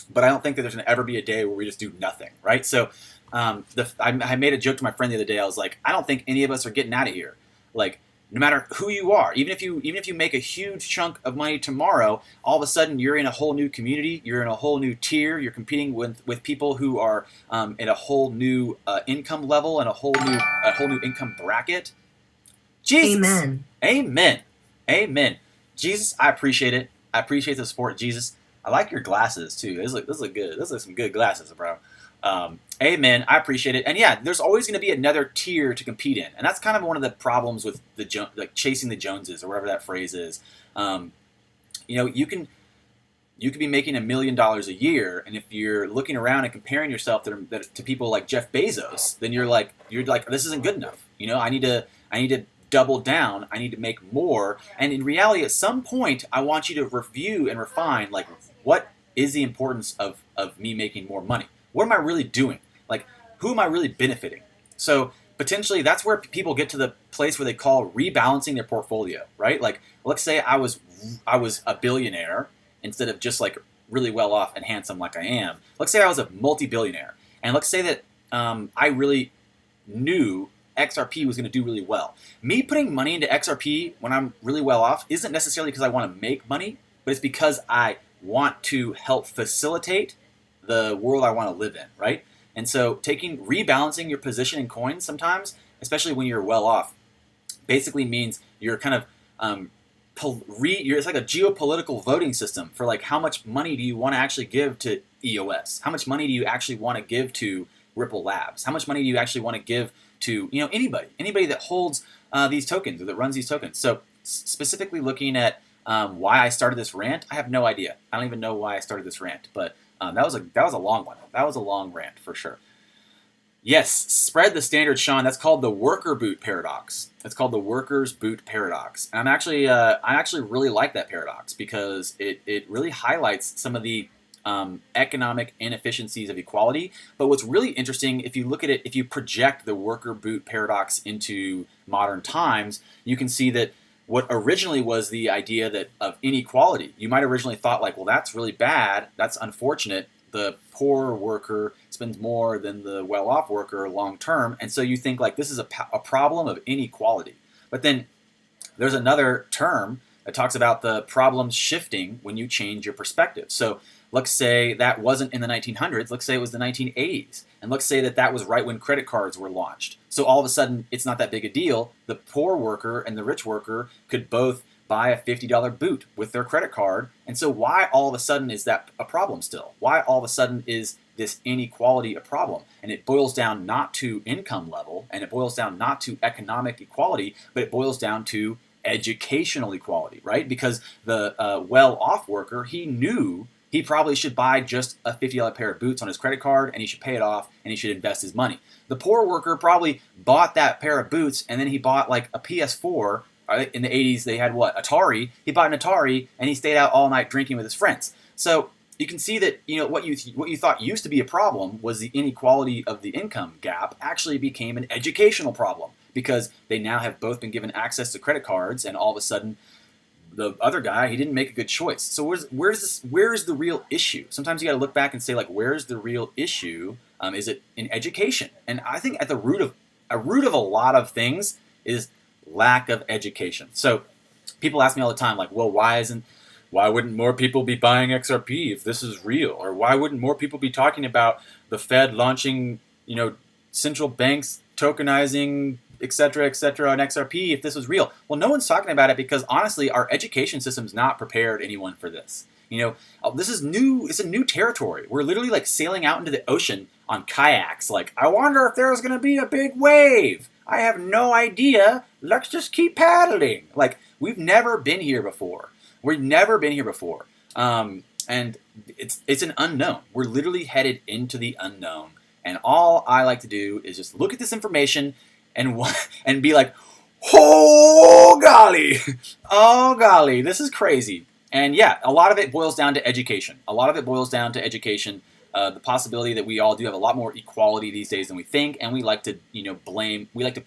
but I don't think that there's going to ever be a day where we just do nothing, right? So I made a joke to my friend the other day. I was like, I don't think any of us are getting out of here. Like, no matter who you are, even if you make a huge chunk of money tomorrow, all of a sudden you're in a whole new community, you're in a whole new tier, you're competing with people who are at a whole new income level and a whole new income bracket. Jesus, Amen. Amen, Amen. Jesus, I appreciate it. I appreciate the support, Jesus. I like your glasses too. Those look good. Those look some good glasses, bro. Amen. I appreciate it. And yeah, there's always going to be another tier to compete in, and that's kind of one of the problems with like chasing the Joneses, or whatever that phrase is. You can be making $1 million a year, and if you're looking around and comparing yourself to people like Jeff Bezos, then you're like, this isn't good enough. I need to double down. I need to make more. And in reality, at some point, I want you to review and refine, like, what is the importance of me making more money? What am I really doing? Like, who am I really benefiting? So potentially that's where people get to the place where they call rebalancing their portfolio, right? Like, let's say I was a billionaire instead of just like really well off and handsome like I am. Let's say I was a multi-billionaire, and let's say that I really knew XRP was going to do really well. Me putting money into XRP when I'm really well off isn't necessarily because I want to make money, but it's because I want to help facilitate the world I want to live in, right? And so rebalancing your position in coins sometimes, especially when you're well off, basically means you're kind of it's like a geopolitical voting system for like how much money do you want to actually give to EOS? How much money do you actually want to give to Ripple Labs? How much money do you actually want to give to anybody that holds these tokens or that runs these tokens? So specifically looking at why I started this rant, I have no idea. I don't even know why I started this rant, but that was a long one. That was a long rant for sure. Yes, spread the standard, Sean. That's called the worker boot paradox. It's called the workers boot paradox. And I actually really like that paradox because it really highlights some of the economic inefficiencies of equality. But what's really interesting, if you look at it, if you project the worker boot paradox into modern times, you can see that what originally was the idea of inequality, you might originally thought like, well, that's really bad, that's unfortunate. The poor worker spends more than the well-off worker long term, and so you think like this is a problem of inequality. But then there's another term that talks about the problems shifting when you change your perspective. So let's say that wasn't in the 1900s, let's say it was the 1980s, and let's say that was right when credit cards were launched. So all of a sudden, it's not that big a deal. The poor worker and the rich worker could both buy a $50 boot with their credit card. And so why all of a sudden is that a problem still? Why all of a sudden is this inequality a problem? And it boils down not to income level, and it boils down not to economic equality, but it boils down to educational equality, right? Because the well-off worker, he knew he probably should buy just a $50 pair of boots on his credit card, and he should pay it off, and he should invest his money. The poor worker probably bought that pair of boots, and then he bought like a PS4. In the 80s, they had what? Atari. He bought an Atari, and he stayed out all night drinking with his friends. So you can see that what you thought used to be a problem was the inequality of the income gap actually became an educational problem because they now have both been given access to credit cards, and all of a sudden the other guy, he didn't make a good choice. So where's the real issue? Sometimes you got to look back and say like, where's the real issue? Is it in education? And I think at the root of a lot of things is lack of education. So people ask me all the time, like, well, why wouldn't more people be buying XRP if this is real? Or why wouldn't more people be talking about the Fed launching, central banks tokenizing, et cetera, on XRP if this was real? Well, no one's talking about it because honestly, our education system's not prepared anyone for this. This is new. It's a new territory. We're literally like sailing out into the ocean on kayaks. Like, I wonder if there's going to be a big wave. I have no idea. Let's just keep paddling. Like, we've never been here before. And it's an unknown. We're literally headed into the unknown. And all I like to do is just look at this information and be like, oh golly, this is crazy. And yeah, a lot of it boils down to education. The possibility that we all do have a lot more equality these days than we think, and we like to,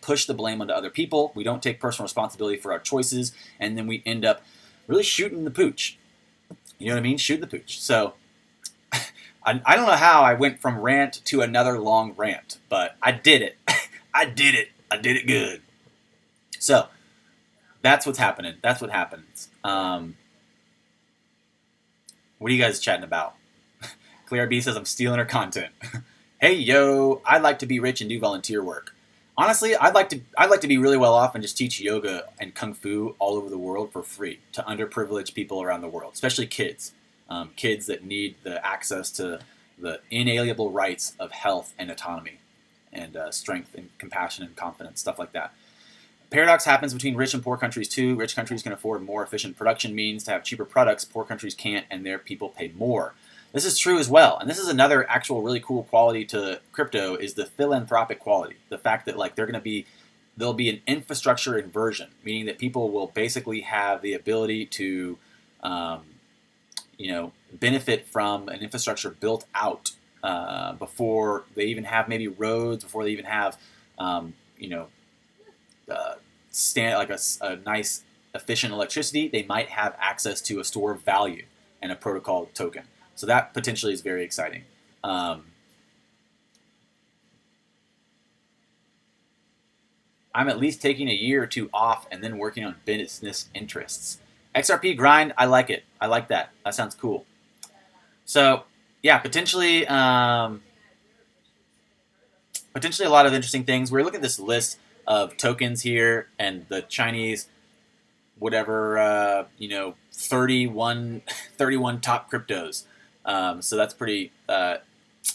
push the blame onto other people. We don't take personal responsibility for our choices, and then we end up really shooting the pooch. You know what I mean? Shoot the pooch. So I don't know how I went from rant to another long rant, but I did it. I did it good. So that's what's happening. That's what happens. What are you guys chatting about? Claire B says I'm stealing her content. Hey yo, I'd like to be rich and do volunteer work. Honestly, I'd like to be really well off and just teach yoga and kung fu all over the world for free to underprivileged people around the world, especially kids. Kids that need the access to the inalienable rights of health and autonomy and strength and compassion and confidence, stuff like that. Paradox happens between rich and poor countries too. Rich countries can afford more efficient production means to have cheaper products. Poor countries can't, and their people pay more. This is true as well, and this is another actual really cool quality to crypto is the philanthropic quality. The fact that like there'll be an infrastructure inversion, meaning that people will basically have the ability to, benefit from an infrastructure built out before they even have maybe roads, before they even have, a nice efficient electricity. They might have access to a store of value. and a protocol token. So that potentially is very exciting. I'm at least taking a year or two off and then working on business interests. XRP grind, I like it. I like that. That sounds cool. So yeah, potentially a lot of interesting things. We're looking at this list of tokens here and the Chinese, whatever, 31 top cryptos. So that's pretty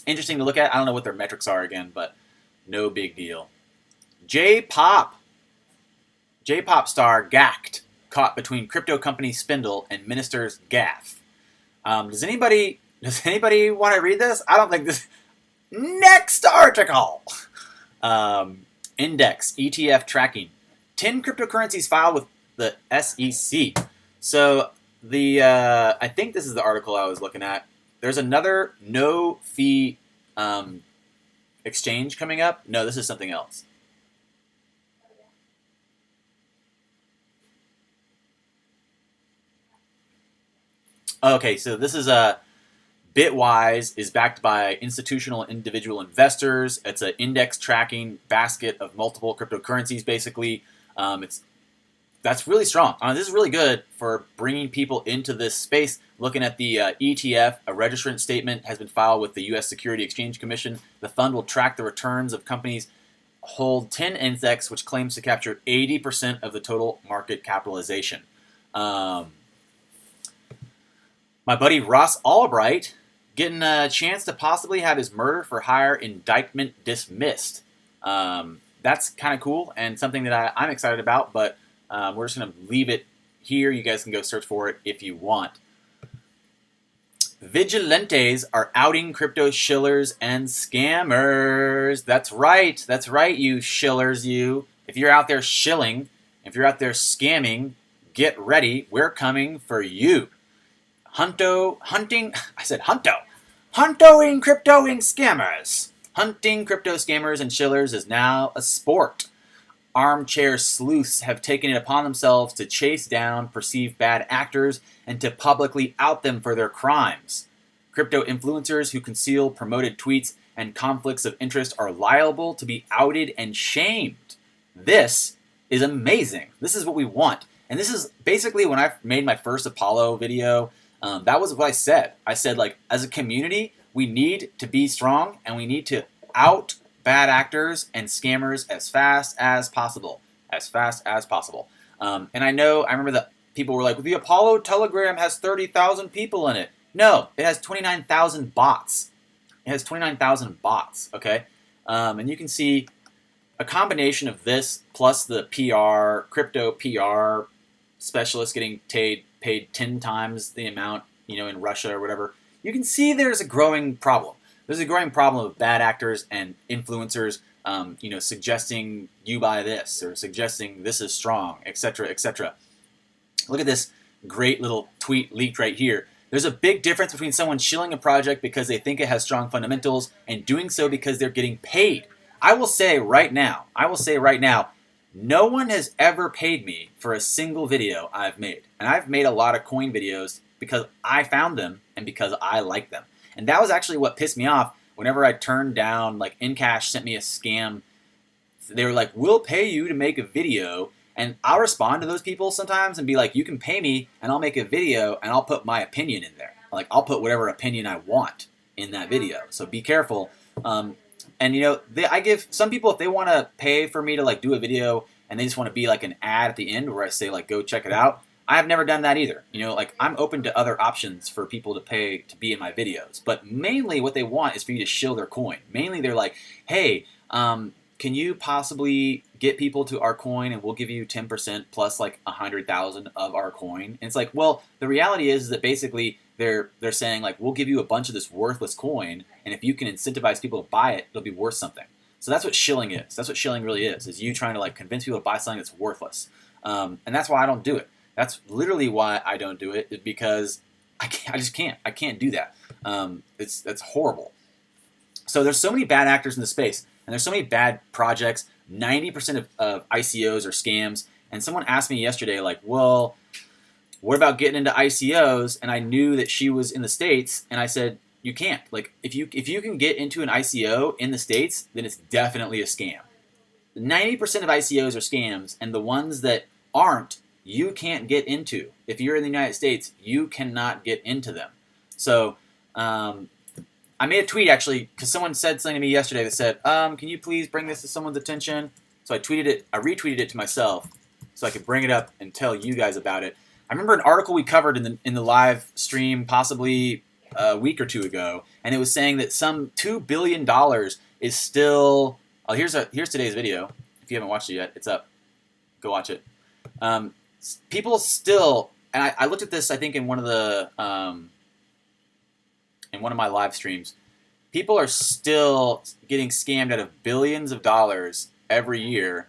interesting to look at. I don't know what their metrics are again, but no big deal. J-pop star gacked, caught between crypto company spindle and minister's gaffe. Does anybody want to read this? I don't think this. Next article. Index ETF tracking. 10 cryptocurrencies filed with the SEC. So I think this is the article I was looking at. There's another no fee exchange coming up. No, this is something else. Okay, so this is Bitwise is backed by institutional individual investors. It's an index tracking basket of multiple cryptocurrencies, basically. That's really strong. This is really good for bringing people into this space. Looking at the ETF, a registrant statement has been filed with the U.S. Security Exchange Commission. The fund will track the returns of companies hold 10 index, which claims to capture 80% of the total market capitalization. My buddy Ross Albright getting a chance to possibly have his murder for hire indictment dismissed. That's kind of cool and something that I'm excited about, but we're just going to leave it here. You guys can go search for it if you want. Vigilantes are outing crypto shillers and scammers. That's right, you shillers, you. If you're out there shilling, if you're out there scamming, get ready. We're coming for you. Hunting cryptoing scammers. Hunting crypto scammers and shillers is now a sport. Armchair sleuths have taken it upon themselves to chase down perceived bad actors and to publicly out them for their crimes. Crypto influencers who conceal promoted tweets and conflicts of interest are liable to be outed and shamed. This is amazing. This is what we want. And this is basically when I made my first Apollo video, that was what I said. I said, like, as a community, we need to be strong and we need to out bad actors and scammers as fast as possible. As fast as possible. And I remember that people were like, the Apollo Telegram has 30,000 people in it. No, it has 29,000 bots. It has 29,000 bots, okay? And you can see a combination of this plus the PR, crypto PR specialists getting paid 10 times the amount, in Russia or whatever. You can see there's a growing problem. There's a growing problem of bad actors and influencers, suggesting you buy this or suggesting this is strong, etc., etc. Look at this great little tweet leaked right here. There's a big difference between someone shilling a project because they think it has strong fundamentals and doing so because they're getting paid. I will say right now, no one has ever paid me for a single video I've made. And I've made a lot of coin videos because I found them and because I like them. And that was actually what pissed me off whenever I turned down, like Encash sent me a scam. They were like, we'll pay you to make a video. And I'll respond to those people sometimes and be like, you can pay me and I'll make a video and I'll put my opinion in there. Like, I'll put whatever opinion I want in that video. So be careful. And I give some people, if they want to pay for me to like do a video and they just want to be like an ad at the end where I say like, go check it out. I have never done that either. I'm open to other options for people to pay to be in my videos. But mainly what they want is for you to shill their coin. Mainly they're like, hey, can you possibly get people to our coin and we'll give you 10% plus like 100,000 of our coin? And it's like, well, the reality is that basically they're saying like, we'll give you a bunch of this worthless coin, and if you can incentivize people to buy it, it'll be worth something. So that's what shilling is. That's what shilling really is you trying to like convince people to buy something that's worthless. And that's why I don't do it. That's literally why I don't do it, is because I just can't. I can't do that. That's horrible. So there's so many bad actors in the space, and there's so many bad projects. 90% of ICOs are scams. And someone asked me yesterday, like, well, what about getting into ICOs? And I knew that she was in the States, and I said, you can't. Like, if you can get into an ICO in the States, then it's definitely a scam. 90% of ICOs are scams, and the ones that aren't, you can't get into. If you're in the United States, you cannot get into them. So I made a tweet, actually, because someone said something to me yesterday that said, can you please bring this to someone's attention? So I retweeted it to myself so I could bring it up and tell you guys about it. I remember an article we covered in the live stream possibly a week or two ago, and it was saying that some $2 billion is still... Oh, here's today's video. If you haven't watched it yet, it's up. Go watch it. People still... And I looked at this, I think, in one of the... in one of my live streams. People are still getting scammed out of billions of dollars every year,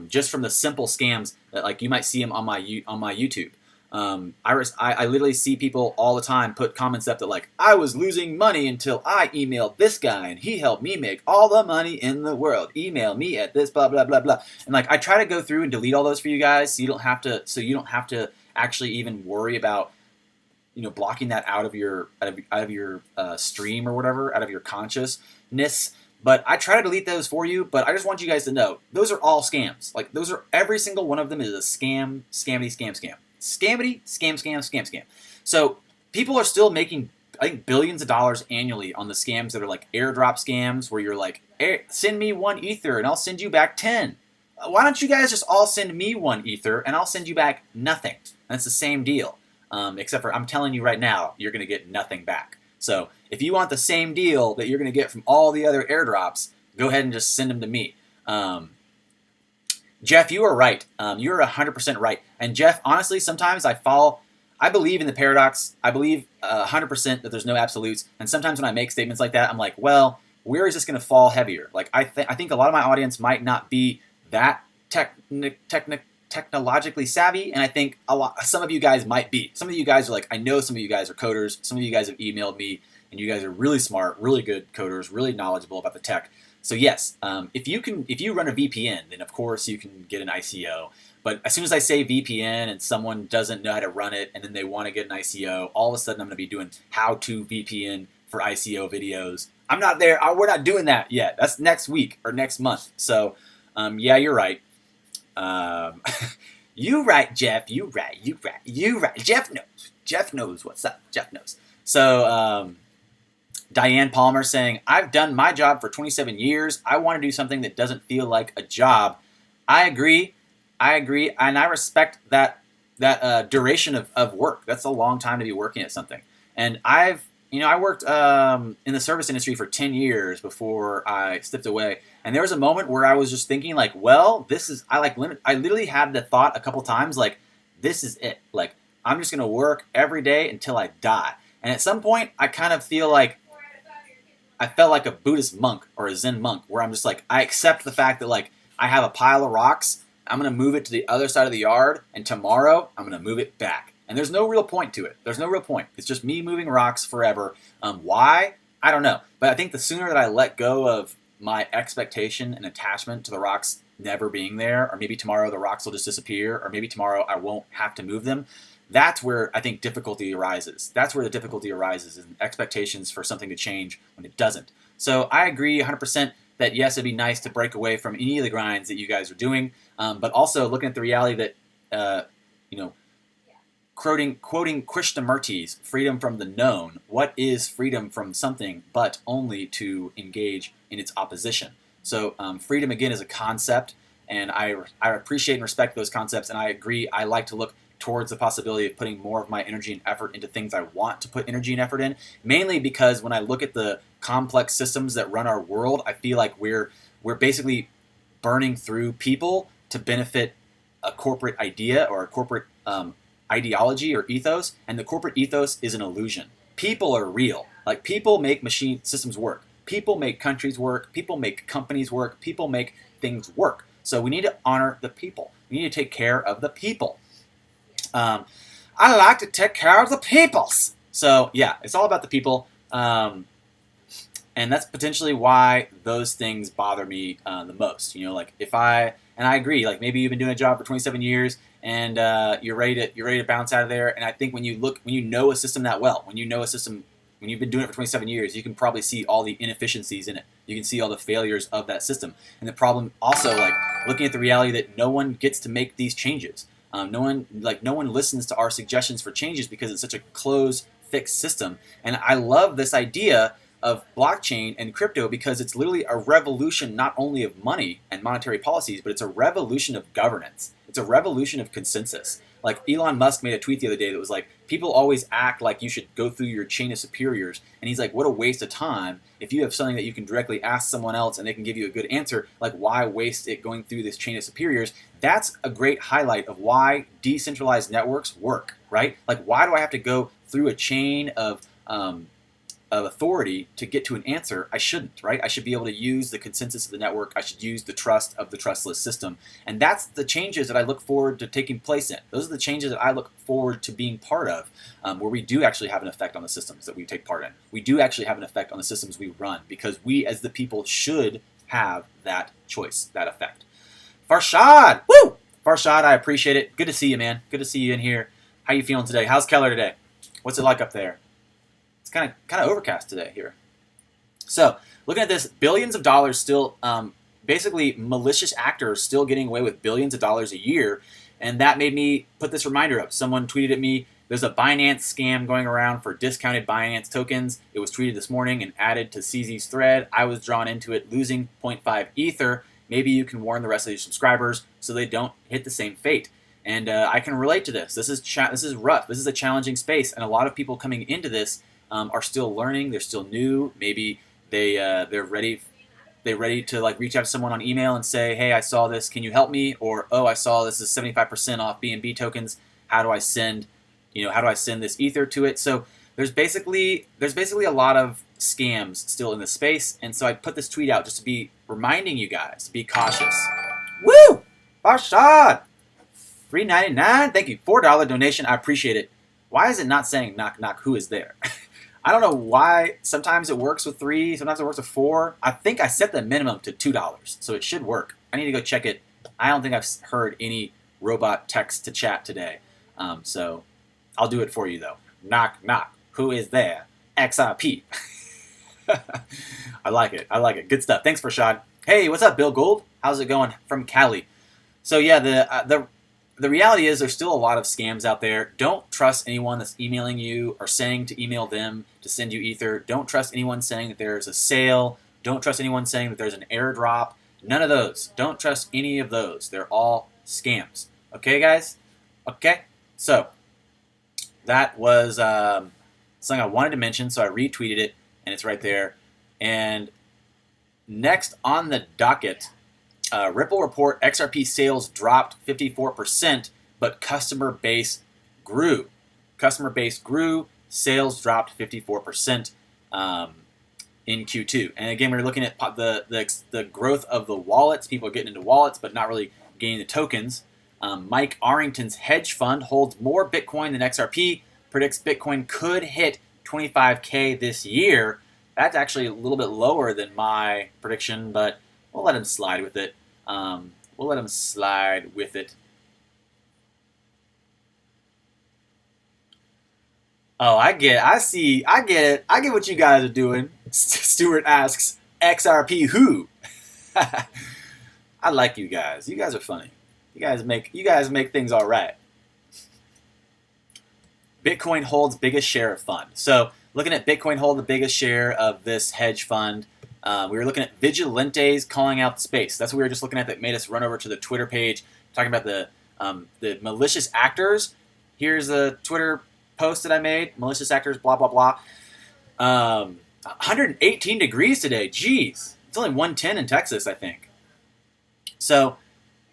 just from the simple scams that, like, you might see them on my YouTube. I literally see people all the time put comments up that, like, I was losing money until I emailed this guy and he helped me make all the money in the world. Email me at this blah blah blah blah. And like, I try to go through and delete all those for you guys, so you don't have to actually even worry about, you know, blocking that out of your stream or whatever, out of your consciousness. But I try to delete those for you. But I just want you guys to know, those are all scams. Like, those are, every single one of them is a scam, scam. Scamity, scam. So people are still making, I think, billions of dollars annually on the scams that are like airdrop scams, where you're like, send me 1 Ether and I'll send you back 10. Why don't you guys just all send me 1 Ether and I'll send you back nothing? And it's the same deal. Except for, I'm telling you right now, you're going to get nothing back. So if you want the same deal that you're going to get from all the other airdrops, go ahead and just send them to me. Jeff, you are right. You're 100% right. And Jeff, honestly, sometimes I believe in the paradox. I believe 100% that there's no absolutes. And sometimes when I make statements like that, I'm like, well, where is this going to fall heavier? Like, I think a lot of my audience might not be that technologically savvy, and I think some of you guys might be. Some of you guys are like, I know some of you guys are coders. Some of you guys have emailed me, and you guys are really smart, really good coders, really knowledgeable about the tech. So yes, if you run a VPN, then of course you can get an ICO. But as soon as I say VPN and someone doesn't know how to run it, and then they want to get an ICO, all of a sudden I'm going to be doing how-to VPN for ICO videos. I'm not there. We're not doing that yet. That's next week or next month. So yeah, you're right. You right, Jeff. You right. Jeff knows what's up. Jeff knows. So, Diane Palmer saying, I've done my job for 27 years. I want to do something that doesn't feel like a job. I agree. And I respect that duration of work. That's a long time to be working at something. And I worked in the service industry for 10 years before I stepped away. And there was a moment where I was just thinking, like, well, I literally had the thought a couple times, like, this is it. Like, I'm just going to work every day until I die. And at some point, I kind of feel like I felt like a Buddhist monk or a Zen monk, where I'm just like, I accept the fact that, like, I have a pile of rocks. I'm going to move it to the other side of the yard. And tomorrow, I'm going to move it back. And there's no real point to it. There's no real point. It's just me moving rocks forever. Why? I don't know. But I think the sooner that I let go of my expectation and attachment to the rocks never being there, or maybe tomorrow the rocks will just disappear, or maybe tomorrow I won't have to move them, that's where I think difficulty arises. That's where the difficulty arises, in expectations for something to change when it doesn't. So I agree 100% that yes, it'd be nice to break away from any of the grinds that you guys are doing, but also looking at the reality that, quoting Krishnamurti's freedom from the known, what is freedom from something but only to engage in its opposition? So freedom, again, is a concept, and I appreciate and respect those concepts, and I agree. I like to look towards the possibility of putting more of my energy and effort into things I want to put energy and effort in, mainly because when I look at the complex systems that run our world, I feel like we're basically burning through people to benefit a corporate idea or a corporate ideology or ethos, and the corporate ethos is an illusion. People are real. Like, people make machine systems work. People make countries work. People make companies work. People make things work. So we need to honor the people. We need to take care of the people. I like to take care of the peoples. So yeah, it's all about the people. And that's potentially why those things bother me the most. Like, and I agree, like, maybe you've been doing a job for 27 years and you're ready to bounce out of there. And I think when you know a system that well, when you've been doing it for 27 years, you can probably see all the inefficiencies in it. You can see all the failures of that system. And the problem also, like, looking at the reality that no one gets to make these changes. No one listens to our suggestions for changes because it's such a closed, fixed system. And I love this idea of blockchain and crypto because it's literally a revolution not only of money and monetary policies, but it's a revolution of governance. It's a revolution of consensus. Like Elon Musk made a tweet the other day that was like, people always act like you should go through your chain of superiors. And he's like, what a waste of time. If you have something that you can directly ask someone else and they can give you a good answer, like why waste it going through this chain of superiors? That's a great highlight of why decentralized networks work, right? Like why do I have to go through a chain of authority to get to an answer? I shouldn't, right? I should be able to use the consensus of the network. I should use the trust of the trustless system. And that's the changes that I look forward to taking place in. Those are the changes that I look forward to being part of, where we do actually have an effect on the systems that we take part in. We do actually have an effect on the systems we run because we as the people should have that choice, that effect. Farshad! Woo! Farshad, I appreciate it. Good to see you, man. Good to see you in here. How you feeling today? How's Keller today? What's it like up there? It's kind of overcast today here. So looking at this, billions of dollars still, basically malicious actors still getting away with billions of dollars a year. And that made me put this reminder up. Someone tweeted at me, there's a Binance scam going around for discounted Binance tokens. It was tweeted this morning and added to CZ's thread. I was drawn into it, losing 0.5 Ether. Maybe you can warn the rest of your subscribers so they don't hit the same fate. And I can relate to this. This is rough. This is a challenging space. And a lot of people coming into this are still learning. They're still new. Maybe they're ready to like reach out to someone on email and say, hey, I saw this. Can you help me? Or, oh, I saw this is 75% off BNB tokens. How do I send this Ether to it? So there's basically a lot of scams still in the space. And so I put this tweet out just to be reminding you guys to be cautious. Woo! Farshad! $3.99. Thank you. $4 donation. I appreciate it. Why is it not saying knock knock? Who is there? I don't know why. Sometimes it works with 3. Sometimes it works with 4. I think I set the minimum to $2, so it should work. I need to go check it. I don't think I've heard any robot text to chat today, so I'll do it for you though. Knock knock. Who is there? XRP. I like it. I like it. Good stuff. Thanks, Farshad. Hey, what's up, Bill Gould? How's it going from Cali? So yeah, the reality is there's still a lot of scams out there. Don't trust anyone that's emailing you or saying to email them to send you Ether. Don't trust anyone saying that there's a sale. Don't trust anyone saying that there's an airdrop. None of those. Don't trust any of those. They're all scams. Okay, guys? Okay? So that was something I wanted to mention, so I retweeted it, and it's right there. And next on the docket, Ripple report XRP sales dropped 54%, but customer base grew. Customer base grew, sales dropped 54% in Q2. And again, we're looking at the growth of the wallets. People are getting into wallets, but not really gaining the tokens. Mike Arrington's hedge fund holds more Bitcoin than XRP, predicts Bitcoin could hit 25K this year. That's actually a little bit lower than my prediction, but we'll let him slide with it. Oh, I get it. I get what you guys are doing. Stuart asks, XRP who? I like you guys. You guys are funny. You guys make things all right. Bitcoin holds biggest share of fund. So looking at Bitcoin hold the biggest share of this hedge fund. We were looking at vigilantes calling out the space. That's what we were just looking at that made us run over to the Twitter page, talking about the malicious actors. Here's a Twitter post that I made. Malicious actors, blah, blah, blah. 118 degrees today. Jeez. It's only 110 in Texas, I think. So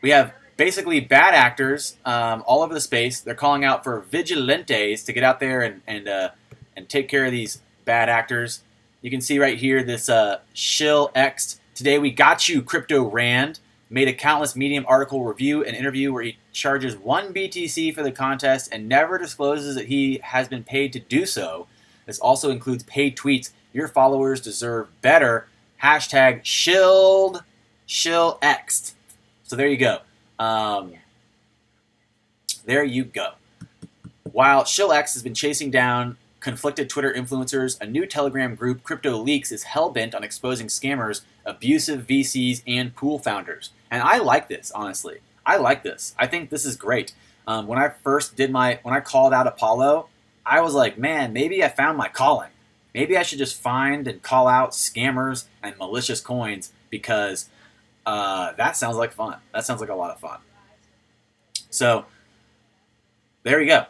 we have basically bad actors all over the space. They're calling out for vigilantes to get out there and take care of these bad actors. You can see right here this shill X. Today we got you, Crypto Rand. Made a countless Medium article review and interview where he charges 1 BTC for the contest and never discloses that he has been paid to do so. This also includes paid tweets. Your followers deserve better. Hashtag shill X. So there you go. There you go. While ShillX has been chasing down conflicted Twitter influencers, a new Telegram group, Crypto Leaks, is hell-bent on exposing scammers, abusive VCs, and pool founders. And I like this, honestly. I like this. I think this is great. When I first when I called out Apollo, I was like, man, maybe I found my calling. Maybe I should just find and call out scammers and malicious coins because that sounds like fun. That sounds like a lot of fun. So there you go.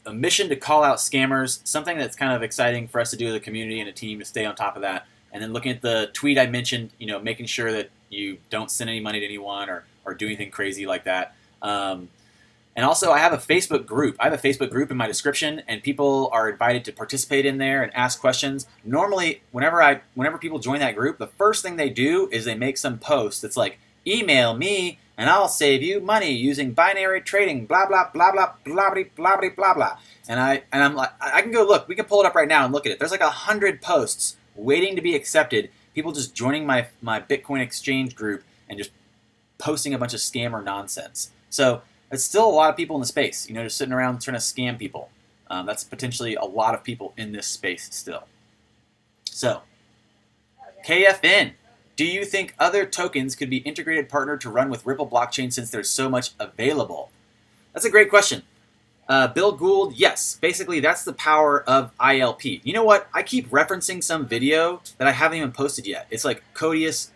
A mission to call out scammers, something that's kind of exciting for us to do as a community and a team to stay on top of that. And then looking at the tweet I mentioned, making sure that you don't send any money to anyone or do anything crazy like that. And also, I have a Facebook group. I have a Facebook group in my description, and people are invited to participate in there and ask questions. Normally, whenever people join that group, the first thing they do is they make some post that's like, email me and I'll save you money using binary trading, blah, blah, blah, blah, blah, blah, blah, blah, blah, blah. And I'm like, I can go look. We can pull it up right now and look at it. There's like 100 posts waiting to be accepted. People just joining my Bitcoin exchange group and just posting a bunch of scammer nonsense. So it's still a lot of people in the space, just sitting around trying to scam people. That's potentially a lot of people in this space still. So, KFN, do you think other tokens could be integrated partner to run with Ripple blockchain since there's so much available? That's a great question. Bill Gould, yes. Basically, that's the power of ILP. You know what? I keep referencing some video that I haven't even posted yet. It's like Codius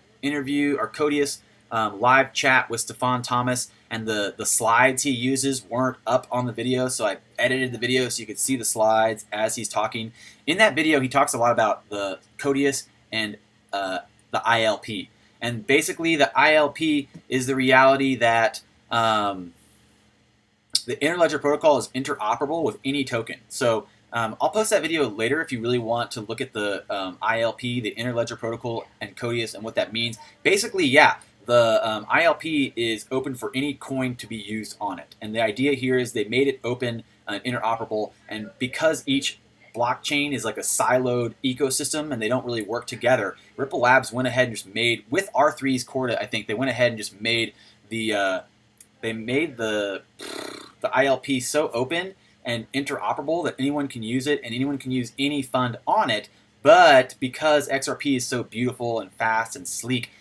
live chat with Stefan Thomas, and the slides he uses weren't up on the video, so I edited the video so you could see the slides as he's talking. In that video, he talks a lot about the Codius and the ILP. And basically, the ILP is the reality that the Interledger protocol is interoperable with any token. So I'll post that video later if you really want to look at the ILP, the Interledger protocol, and Codius and what that means. Basically, yeah, the ILP is open for any coin to be used on it. And the idea here is they made it open and interoperable. And because each blockchain is like a siloed ecosystem and they don't really work together, Ripple Labs went ahead and just made, with R3's Corda, I think, they went ahead and just made the ILP so open and interoperable that anyone can use it and anyone can use any fund on it. But because XRP is so beautiful and fast and sleek,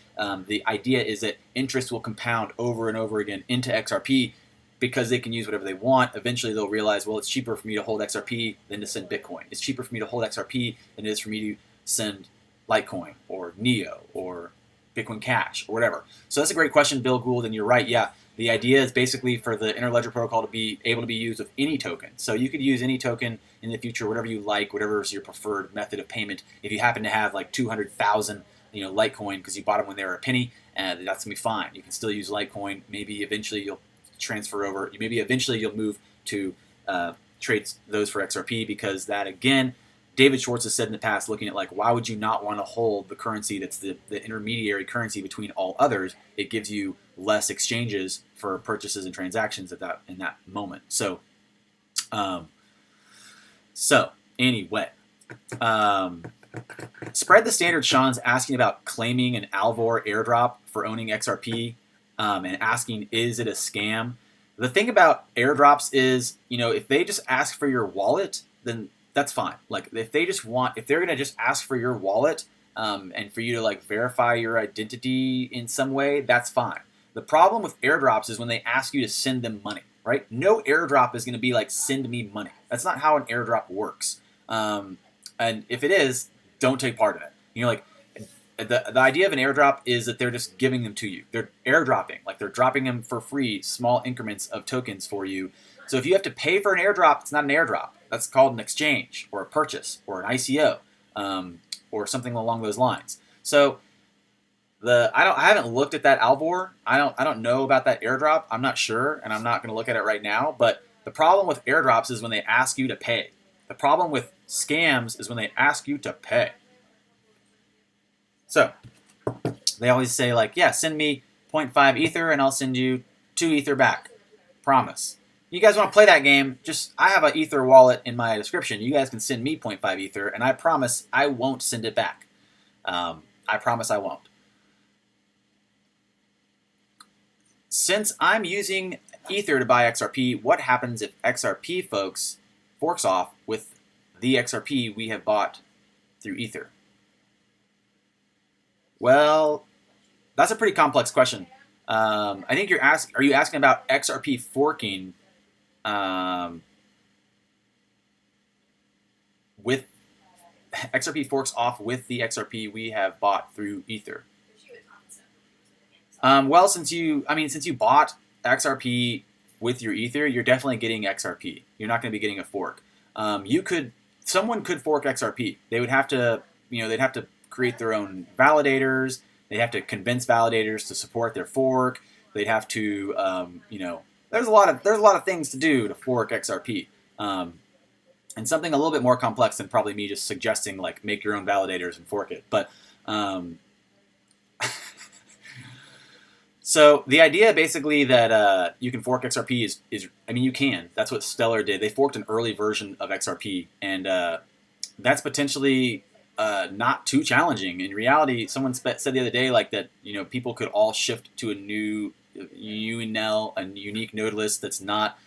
the idea is that interest will compound over and over again into XRP because they can use whatever they want. Eventually they'll realize, well, it's cheaper for me to hold XRP than to send Bitcoin. It's cheaper for me to hold XRP than it is for me to send Litecoin or Neo or Bitcoin Cash or whatever. So that's a great question, Bill Gould, and you're right, yeah. The idea is basically for the Interledger protocol to be able to be used with any token. So you could use any token in the future, whatever you like, whatever is your preferred method of payment. If you happen to have like 200,000 Litecoin because you bought them when they were a penny, that's going to be fine. You can still use Litecoin. Maybe eventually you'll transfer over. Maybe eventually you'll move to trade those for XRP because that, again, David Schwartz has said in the past, looking at like, why would you not want to hold the currency that's the intermediary currency between all others? It gives you less exchanges for purchases and transactions in that moment. So, anyway, Spread the Standard Sean's asking about claiming an Alvor airdrop for owning XRP and asking, is it a scam? The thing about airdrops is, if they just ask for your wallet, then that's fine. Like if they're going to just ask for your wallet and for you to like verify your identity in some way, that's fine. The problem with airdrops is when they ask you to send them money, right? No airdrop is going to be like, send me money. That's not how an airdrop works. And if it is, don't take part in it. Like the idea of an airdrop is that they're just giving them to you. They're airdropping, like they're dropping them for free, small increments of tokens for you. So if you have to pay for an airdrop, it's not an airdrop. That's called an exchange or a purchase or an ICO or something along those lines. So I haven't looked at that Alvor. I don't know about that airdrop. I'm not sure, and I'm not going to look at it right now. But the problem with airdrops is when they ask you to pay. The problem with scams is when they ask you to pay. So they always say like, yeah, send me 0.5 Ether and I'll send you 2 Ether back. Promise. You guys want to play that game, I have an Ether wallet in my description. You guys can send me 0.5 Ether, and I promise I won't send it back. I promise I won't. Since I'm using Ether to buy XRP. What happens if XRP folks forks off with the XRP we have bought through Ether? Well, that's a pretty complex question. I think are you asking about XRP forking with XRP forks off with the XRP we have bought through Ether? Well, since you bought XRP with your Ether, you're definitely getting XRP. You're not going to be getting a fork. Someone could fork XRP. They would have to, they'd have to create their own validators. They'd have to convince validators to support their fork. They'd have to, there's a lot of things to do to fork XRP. And something a little bit more complex than probably me just suggesting like make your own validators and fork it. But so the idea basically that you can fork XRP is you can. That's what Stellar did. They forked an early version of XRP, and that's potentially not too challenging. In reality, someone said the other day like that people could all shift to a new UNL, a unique node list that's not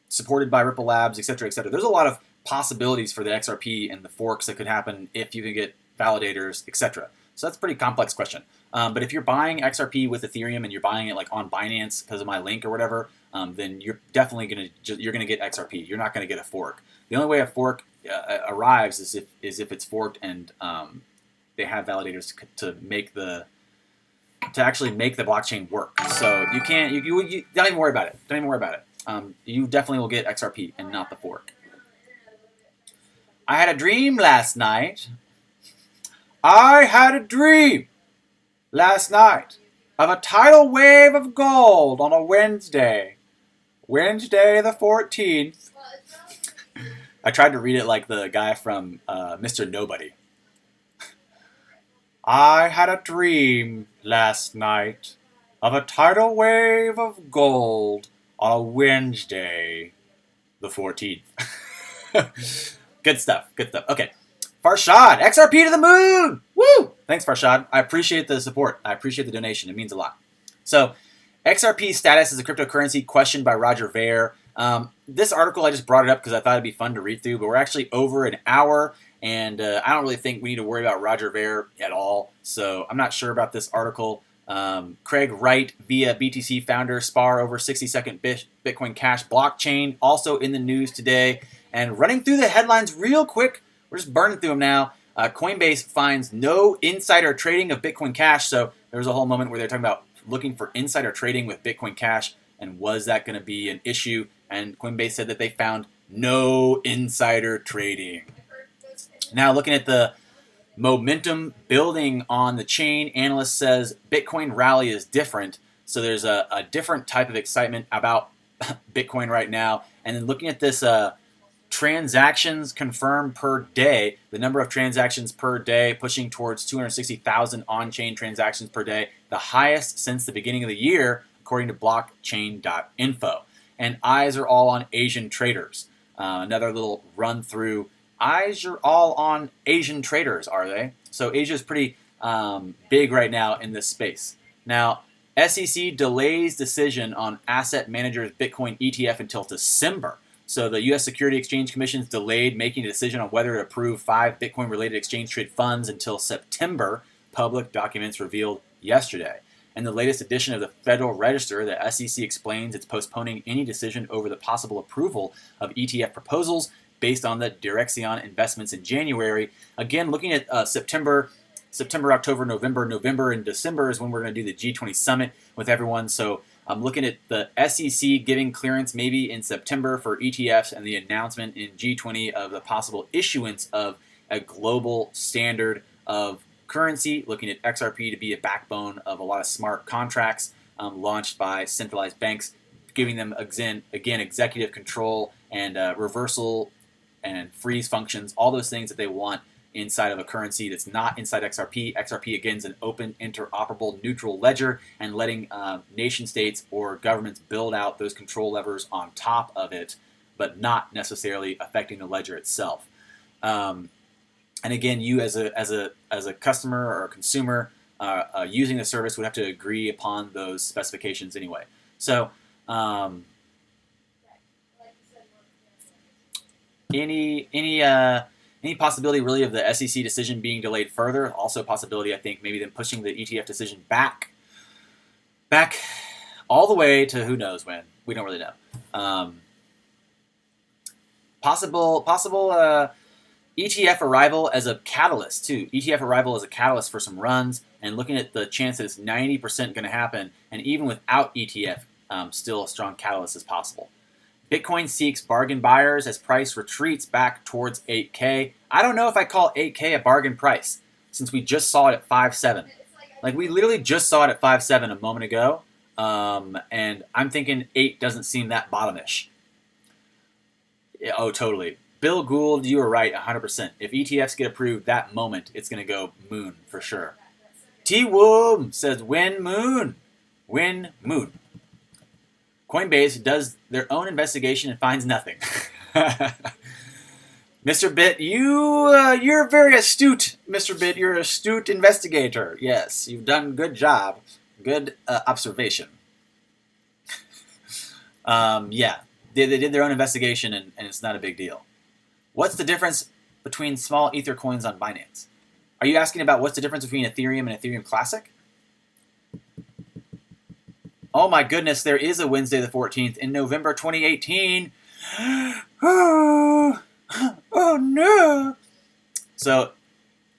supported by Ripple Labs, et cetera, et cetera. There's a lot of possibilities for the XRP and the forks that could happen if you can get validators, et cetera. So that's a pretty complex question. But if you're buying XRP with Ethereum and you're buying it like on Binance because of my link or whatever, then you're definitely gonna get XRP. You're not gonna get a fork. The only way a fork arrives is if it's forked and they have validators to actually make the blockchain work. So you can't. You don't even worry about it. Don't even worry about it. You definitely will get XRP and not the fork. I had a dream last night. I had a dream last night of a tidal wave of gold on a Wednesday the 14th. I tried to read it like the guy from Mr. Nobody. I had a dream last night of a tidal wave of gold on a Wednesday the 14th. Good stuff. Okay. Farshad, XRP to the moon! Woo! Thanks, Farshad. I appreciate the support. I appreciate the donation. It means a lot. So, XRP status as a cryptocurrency questioned by Roger Ver. This article, I just brought it up because I thought it'd be fun to read through, but we're actually over an hour, and I don't really think we need to worry about Roger Ver at all. So, I'm not sure about this article. Craig Wright, via BTC founder, spar over 60-second Bitcoin Cash blockchain, also in the news today. And running through the headlines real quick, we're just burning through them now. Coinbase finds no insider trading of Bitcoin Cash. So there was a whole moment where they're talking about looking for insider trading with Bitcoin Cash, and was that going to be an issue? And Coinbase said that they found no insider trading. Now looking at the momentum building on the chain, analyst says Bitcoin rally is different. So there's a different type of excitement about Bitcoin right now. And then looking at this transactions confirmed per day, the number of transactions per day pushing towards 260,000 on-chain transactions per day, the highest since the beginning of the year, according to blockchain.info. And eyes are all on Asian traders. Another little run through. Eyes are all on Asian traders, are they? So Asia is pretty big right now in this space. Now, SEC delays decision on asset managers Bitcoin ETF until December. So the U.S. Security Exchange Commission's delayed making a decision on whether to approve 5 Bitcoin-related exchange-traded funds until September, public documents revealed yesterday. In the latest edition of the Federal Register, the SEC explains it's postponing any decision over the possible approval of ETF proposals based on the Direction investments in January. Again, looking at September, October, November, and December is when we're going to do the G20 summit with everyone. So I'm looking at the SEC giving clearance maybe in September for ETFs, and the announcement in G20 of the possible issuance of a global standard of currency, looking at XRP to be a backbone of a lot of smart contracts launched by centralized banks, giving them, again, executive control and reversal and freeze functions, all those things that they want inside of a currency that's not inside XRP. XRP, again, is an open, interoperable, neutral ledger, and letting nation states or governments build out those control levers on top of it, but not necessarily affecting the ledger itself. And again, you as a customer or a consumer using the service would have to agree upon those specifications anyway. So any possibility really of the SEC decision being delayed further. Also, a possibility, I think, maybe them pushing the ETF decision back all the way to who knows when. We don't really know. Possible ETF arrival as a catalyst too. ETF arrival as a catalyst for some runs, and looking at the chance that it's 90% going to happen, and even without ETF, still a strong catalyst is possible. Bitcoin seeks bargain buyers as price retreats back towards 8K. I don't know if I call 8K a bargain price, since we just saw it at 5.7. Like, we literally just saw it at 5.7 a moment ago, and I'm thinking 8 doesn't seem that bottomish. Yeah, oh, totally. Bill Gould, you were right 100%. If ETFs get approved that moment, it's going to go moon for sure. T-Woom says, win moon. Win moon. Coinbase does their own investigation and finds nothing. Mr. Bit, you're very astute, Mr. Bit. You're an astute investigator. Yes, you've done a good job. Good observation. Yeah, they did their own investigation, and it's not a big deal. What's the difference between small Ether coins on Binance? Are you asking about what's the difference between Ethereum and Ethereum Classic? Oh my goodness, there is a Wednesday the 14th in November 2018. Oh no. So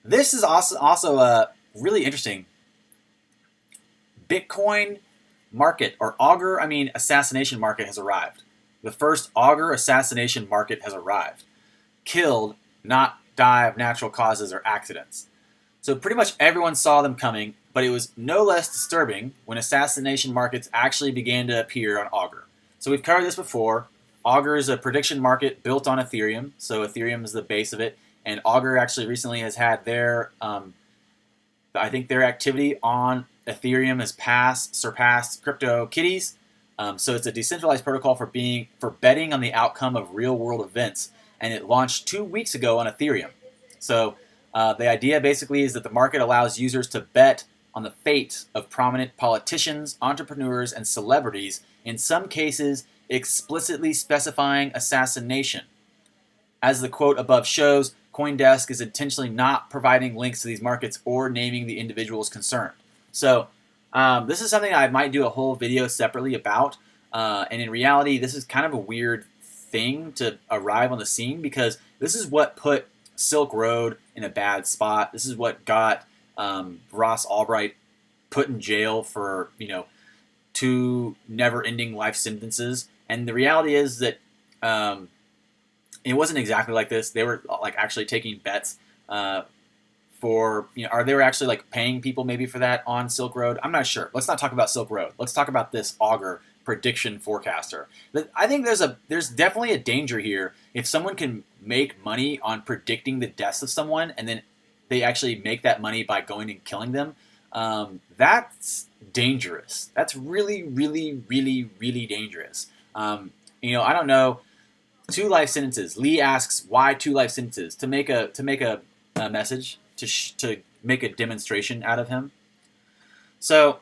this is also really interesting. Bitcoin market, or assassination market has arrived. The first Augur assassination market has arrived. Killed, not die of natural causes or accidents. So pretty much everyone saw them coming, but it was no less disturbing when assassination markets actually began to appear on Augur. So we've covered this before. Augur is a prediction market built on Ethereum, so Ethereum is the base of it, and Augur actually recently has had their, I think their activity on Ethereum has surpassed CryptoKitties. So it's a decentralized protocol for betting on the outcome of real-world events, and it launched 2 weeks ago on Ethereum. So the idea basically is that the market allows users to bet on the fate of prominent politicians, entrepreneurs, and celebrities, in some cases explicitly specifying assassination. As the quote above shows, CoinDesk is intentionally not providing links to these markets or naming the individuals concerned. So this is something I might do a whole video separately about, and in reality, this is kind of a weird thing to arrive on the scene, because this is what put Silk Road in a bad spot. This is what got Ross Albright put in jail for 2 never-ending life sentences. And the reality is that it wasn't exactly like this. They were like actually taking bets for or they were actually like paying people maybe for that on Silk Road. I'm not sure. Let's not talk about Silk Road. Let's talk about this Augur prediction forecaster. I think there's definitely a danger here if someone can make money on predicting the deaths of someone, and then they actually make that money by going and killing them. That's dangerous. That's really, really, really, really dangerous. I don't know. 2 life sentences. Lee asks why 2 life sentences to make a message to make a demonstration out of him. So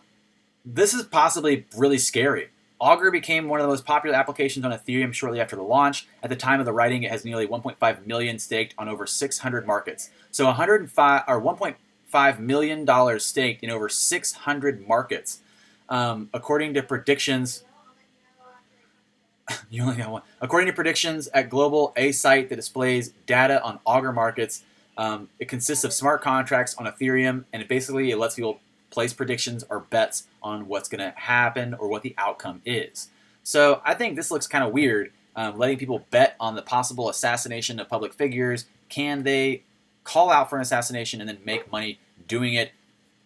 this is possibly really scary. Augur became one of the most popular applications on Ethereum shortly after the launch. At the time of the writing, it has nearly 1.5 million staked on over 600 markets. So $1.5 million staked in over 600 markets. According to predictions, you only got one. According to predictions at Global, a site that displays data on Augur markets, it consists of smart contracts on Ethereum, and it lets people place predictions or bets on what's going to happen or what the outcome is. So I think this looks kind of weird, letting people bet on the possible assassination of public figures. Can they call out for an assassination and then make money doing it?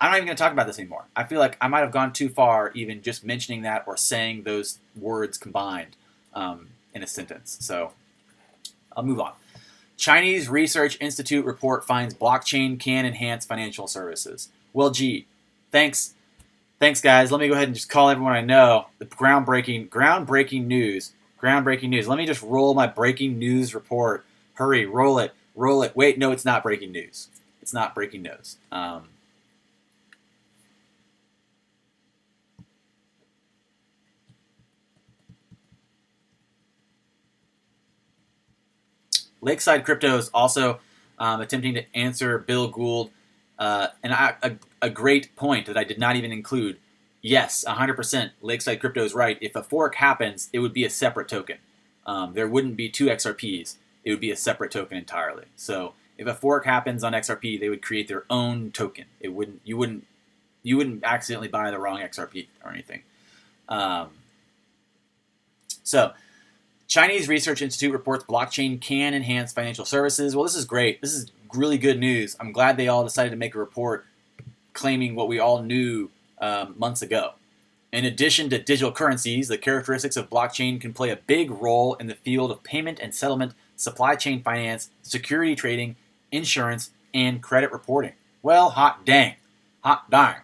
I'm not even going to talk about this anymore. I feel like I might have gone too far even just mentioning that or saying those words combined in a sentence. So I'll move on. Chinese Research Institute report finds blockchain can enhance financial services. Well, gee, thanks guys. Let me go ahead and just call everyone I know. The groundbreaking news. Let me just roll my breaking news report. Hurry, roll it. Wait, no, it's not breaking news. It's not breaking news. Lakeside Crypto is also attempting to answer Bill Gould, and a great point that I did not even include. Yes, 100%. Lakeside Crypto is right. If a fork happens, it would be a separate token. There wouldn't be two XRPs. It would be a separate token entirely. So if a fork happens on XRP, they would create their own token. You wouldn't accidentally buy the wrong XRP or anything. So Chinese Research Institute reports blockchain can enhance financial services. Well, this is great. This is really good news. I'm glad they all decided to make a report claiming what we all knew months ago. In addition to digital currencies, the characteristics of blockchain can play a big role in the field of payment and settlement, supply chain finance, security trading, insurance, and credit reporting. Well, hot dang. Hot darn.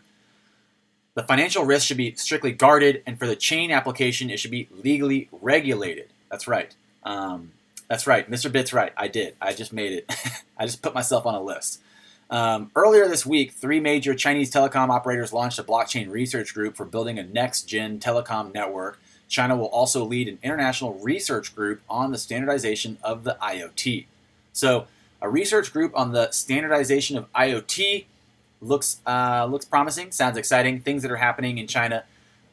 The financial risk should be strictly guarded, and for the chain application, it should be legally regulated. That's right. That's right. Mr. Bit's right. I did. I just made it. I just put myself on a list. Earlier this week, 3 major Chinese telecom operators launched a blockchain research group for building a next-gen telecom network. China will also lead an international research group on the standardization of the IoT. So, a research group on the standardization of IoT looks promising, sounds exciting, things that are happening in China.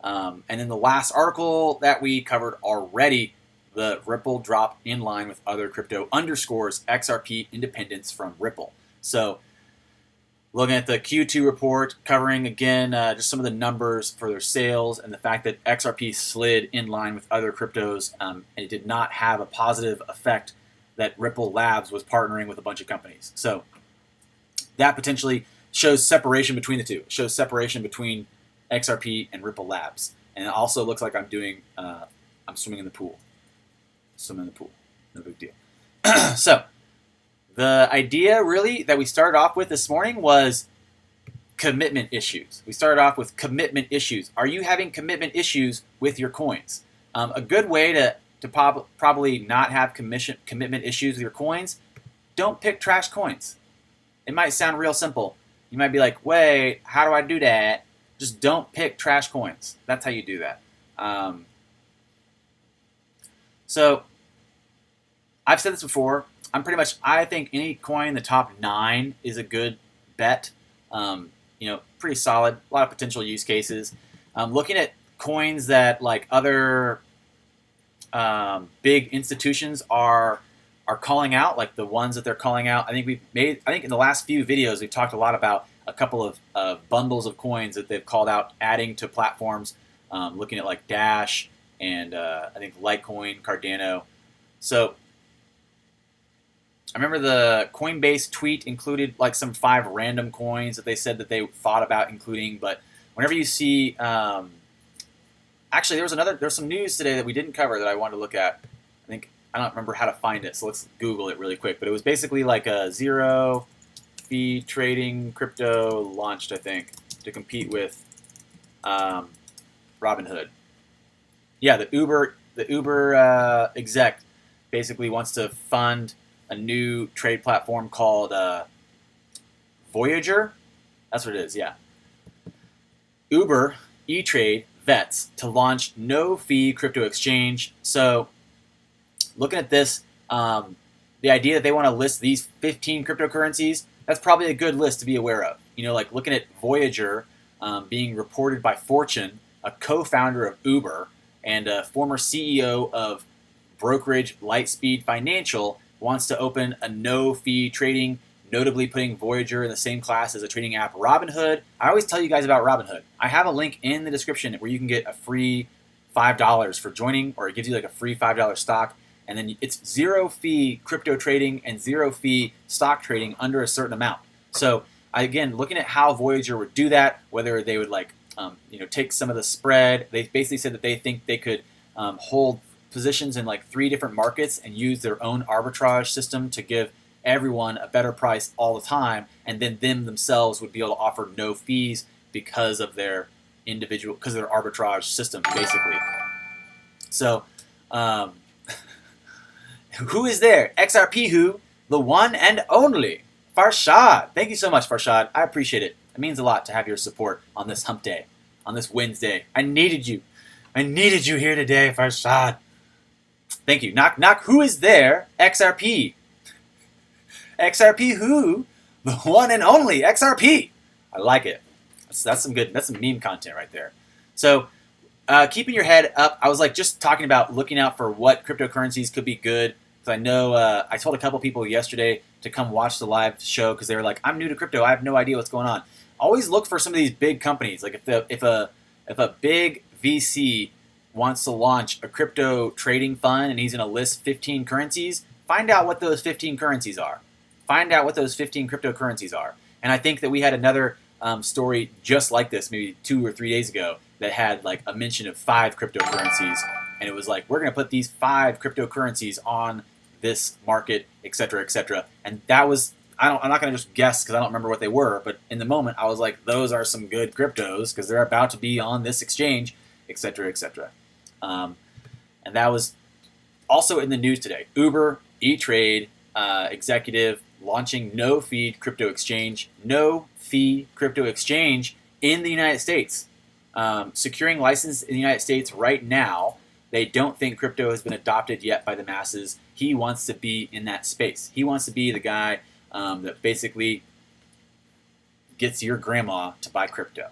And then the last article that we covered already, the Ripple drop in line with other crypto underscores XRP independence from Ripple. So, looking at the Q2 report, covering again just some of the numbers for their sales and the fact that XRP slid in line with other cryptos, and it did not have a positive effect that Ripple Labs was partnering with a bunch of companies. So that potentially shows separation between the two. It shows separation between XRP and Ripple Labs. And it also looks like I'm swimming in the pool. Swimming in the pool. No big deal. So, the idea really that we started off with this morning was commitment issues. We started off with commitment issues. Are you having commitment issues with your coins? A good way to probably not have commitment issues with your coins, don't pick trash coins. It might sound real simple. You might be like, wait, how do I do that? Just don't pick trash coins. That's how you do that. So, I've said this before. I think any coin in the top 9 is a good bet. Pretty solid. A lot of potential use cases. Looking at coins that like other big institutions are calling out, like the ones that they're calling out. I think in the last few videos we've talked a lot about a couple of bundles of coins that they've called out adding to platforms. Looking at like Dash and I think Litecoin, Cardano. So I remember the Coinbase tweet included like some 5 random coins that they said that they thought about including. But whenever you see, actually there's some news today that we didn't cover that I wanted to look at. I don't remember how to find it, so let's Google it really quick. But it was basically like a zero fee trading crypto launched, I think, to compete with Robinhood. Yeah, the Uber exec basically wants to fund a new trade platform called Voyager. That's what it is, yeah. Uber E-Trade vets to launch no-fee crypto exchange. So, looking at this, the idea that they want to list these 15 cryptocurrencies, that's probably a good list to be aware of. Like looking at Voyager being reported by Fortune, a co-founder of Uber and a former CEO of brokerage Lightspeed Financial, wants to open a no-fee trading, notably putting Voyager in the same class as a trading app Robinhood. I always tell you guys about Robinhood. I have a link in the description where you can get a free $5 for joining, or it gives you like a free $5 stock, and then it's zero-fee crypto trading and zero-fee stock trading under a certain amount. So again, looking at how Voyager would do that, whether they would take some of the spread. They basically said that they think they could hold positions in like 3 different markets and use their own arbitrage system to give everyone a better price all the time, and then themselves would be able to offer no fees because of their arbitrage system, basically. So, who is there? XRP who? The one and only Farshad. Thank you so much, Farshad. I appreciate it. It means a lot to have your support on this hump day, on this Wednesday. I needed you. I needed you here today, Farshad. Thank you. Knock, knock. Who is there? XRP. XRP who? The one and only XRP. I like it. That's some meme content right there. So keeping your head up, I was like just talking about looking out for what cryptocurrencies could be good. Because I know I told a couple people yesterday to come watch the live show because they were like, I'm new to crypto. I have no idea what's going on. Always look for some of these big companies. Like if a big VC wants to launch a crypto trading fund and he's going to list 15 currencies, find out what those 15 currencies are. Find out what those 15 cryptocurrencies are. And I think that we had another story just like this maybe 2 or 3 days ago that had like a mention of 5 cryptocurrencies. And it was like, we're going to put these 5 cryptocurrencies on this market, et cetera, et cetera. And that was, I'm not going to just guess because I don't remember what they were, but in the moment I was like, those are some good cryptos because they're about to be on this exchange, et cetera, et cetera. And that was also in the news today. Uber, E-Trade, executive launching no-fee crypto exchange in the United States. Securing license in the United States right now. They don't think crypto has been adopted yet by the masses. He wants to be in that space. He wants to be the guy that basically gets your grandma to buy crypto.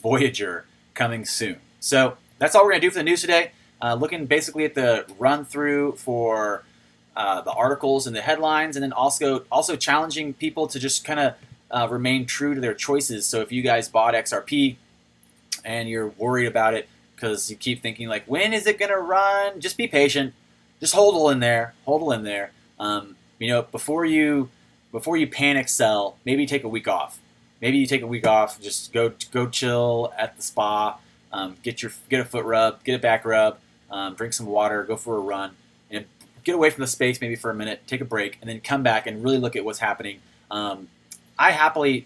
Voyager coming soon. So that's all we're going to do for the news today. Looking basically at the run-through for the articles and the headlines, and then also challenging people to just kind of remain true to their choices. So if you guys bought XRP and you're worried about it because you keep thinking like, when is it going to run? Just be patient. Just hodl in there. Before you panic sell, maybe take a week off. Maybe you take a week off. Just go chill at the spa. Get a foot rub, get a back rub, drink some water, go for a run, and get away from the space maybe for a minute, take a break, and then come back and really look at what's happening. I happily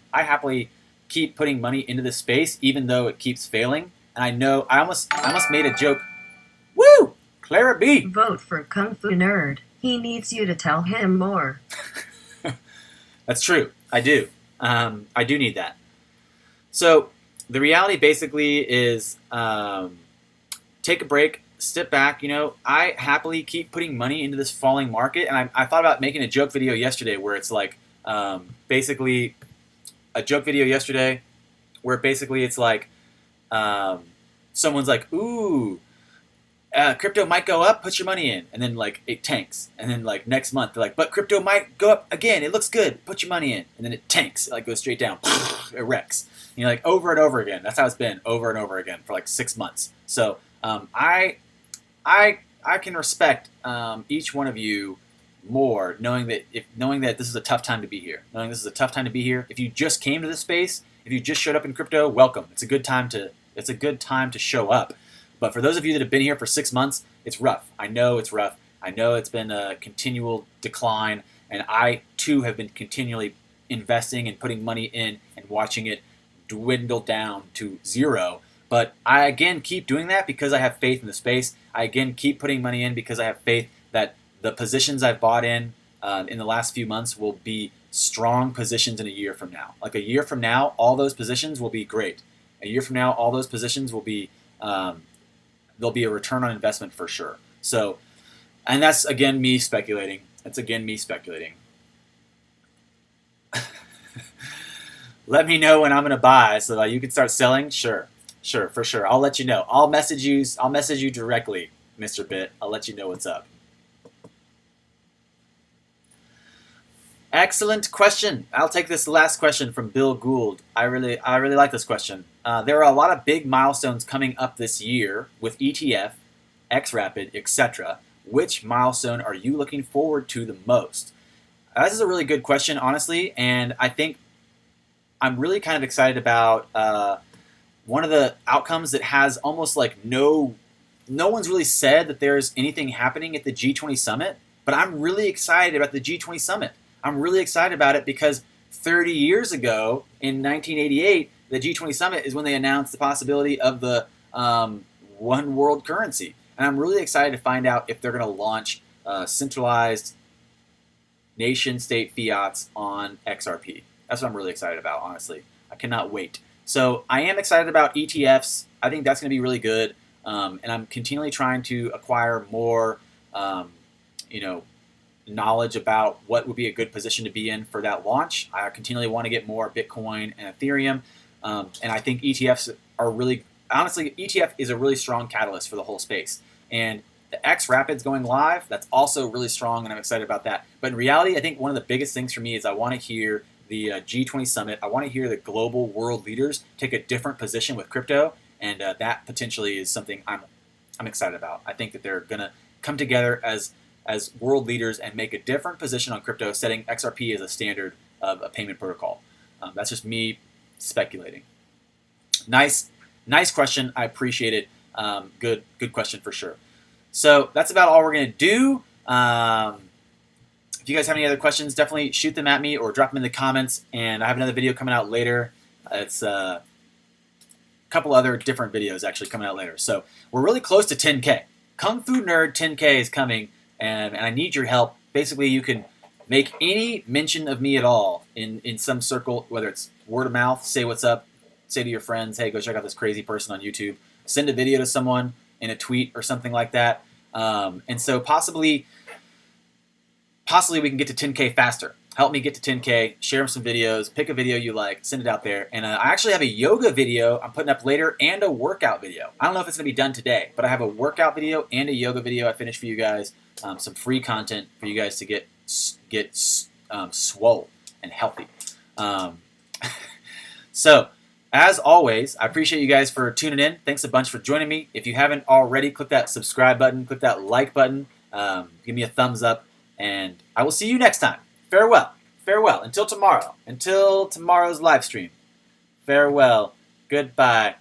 keep putting money into this space even though it keeps failing. And I know I almost made a joke. Woo! Clara B. Vote for Kung Fu Nerd. He needs you to tell him more. That's true. I do. I do need that. So the reality basically is take a break, step back. I happily keep putting money into this falling market. And I thought about making a joke video yesterday where it's like basically a joke video yesterday where basically it's like someone's like, ooh, crypto might go up, put your money in. And then like it tanks. And then like next month they're like, but crypto might go up again. It looks good. Put your money in. And then it tanks. It like goes straight down. It wrecks. Like over and over again. That's how it's been over and over again for like 6 months. So I can respect each one of you more knowing that this is a tough time to be here. Knowing this is a tough time to be here. If you just came to this space, if you just showed up in crypto, welcome. It's a good time to show up. But for those of you that have been here for 6 months, it's rough. I know it's rough. I know it's been a continual decline, and I too have been continually investing and putting money in and watching it dwindle down to zero. But I again keep doing that because I have faith in the space. I again keep putting money in because I have faith that the positions I've bought in the last few months will be strong positions in a year from now. Like a year from now, all those positions will be great. A year from now, all those positions will be there'll be a return on investment for sure. So, and that's again me speculating. Let me know when I'm going to buy so that you can start selling. Sure, for sure. I'll let you know. I'll message you directly, Mr. Bit. I'll let you know what's up. Excellent question. I'll take this last question from Bill Gould. I really like this question. There are a lot of big milestones coming up this year with ETF, XRapid, etc. Which milestone are you looking forward to the most? This is a really good question, honestly, and I think I'm really kind of excited about one of the outcomes that has almost like no one's really said that there's anything happening at the G20 summit, but I'm really excited about the G20 summit. I'm really excited about it because 30 years ago, in 1988, the G20 summit is when they announced the possibility of the one world currency. And I'm really excited to find out if they're going to launch centralized nation-state fiats on XRP. That's what I'm really excited about, honestly. I cannot wait. So I am excited about ETFs. I think that's going to be really good. And I'm continually trying to acquire more, knowledge about what would be a good position to be in for that launch. I continually want to get more Bitcoin and Ethereum, and I think ETFs are really, honestly, ETF is a really strong catalyst for the whole space. And the X Rapids going live, that's also really strong, and I'm excited about that. But in reality, I think one of the biggest things for me is I want to hear the G20 summit. I want to hear the global world leaders take a different position with crypto, and that potentially is something I'm excited about. I think that they're going to come together as world leaders and make a different position on crypto, setting XRP as a standard of a payment protocol. That's just me speculating. Nice question. I appreciate it. Good question for sure. So that's about all we're going to do. If you guys have any other questions, definitely shoot them at me or drop them in the comments. And I have another video coming out later. It's a couple other different videos actually coming out later. So we're really close to 10K. Kung Fu Nerd 10K is coming, and I need your help. Basically, you can make any mention of me at all in some circle, whether it's word of mouth, say what's up, say to your friends, hey, go check out this crazy person on YouTube. Send a video to someone in a tweet or something like that. And so possibly we can get to 10K faster. Help me get to 10K, share some videos, pick a video you like, send it out there. And I actually have a yoga video I'm putting up later and a workout video. I don't know if it's going to be done today, but I have a workout video and a yoga video I finished for you guys. Some free content for you guys to get swole and healthy. So, as always, I appreciate you guys for tuning in. Thanks a bunch for joining me. If you haven't already, click that subscribe button, click that like button, give me a thumbs up, and I will see you next time. Farewell. Farewell. Until tomorrow. Until tomorrow's live stream. Farewell. Goodbye.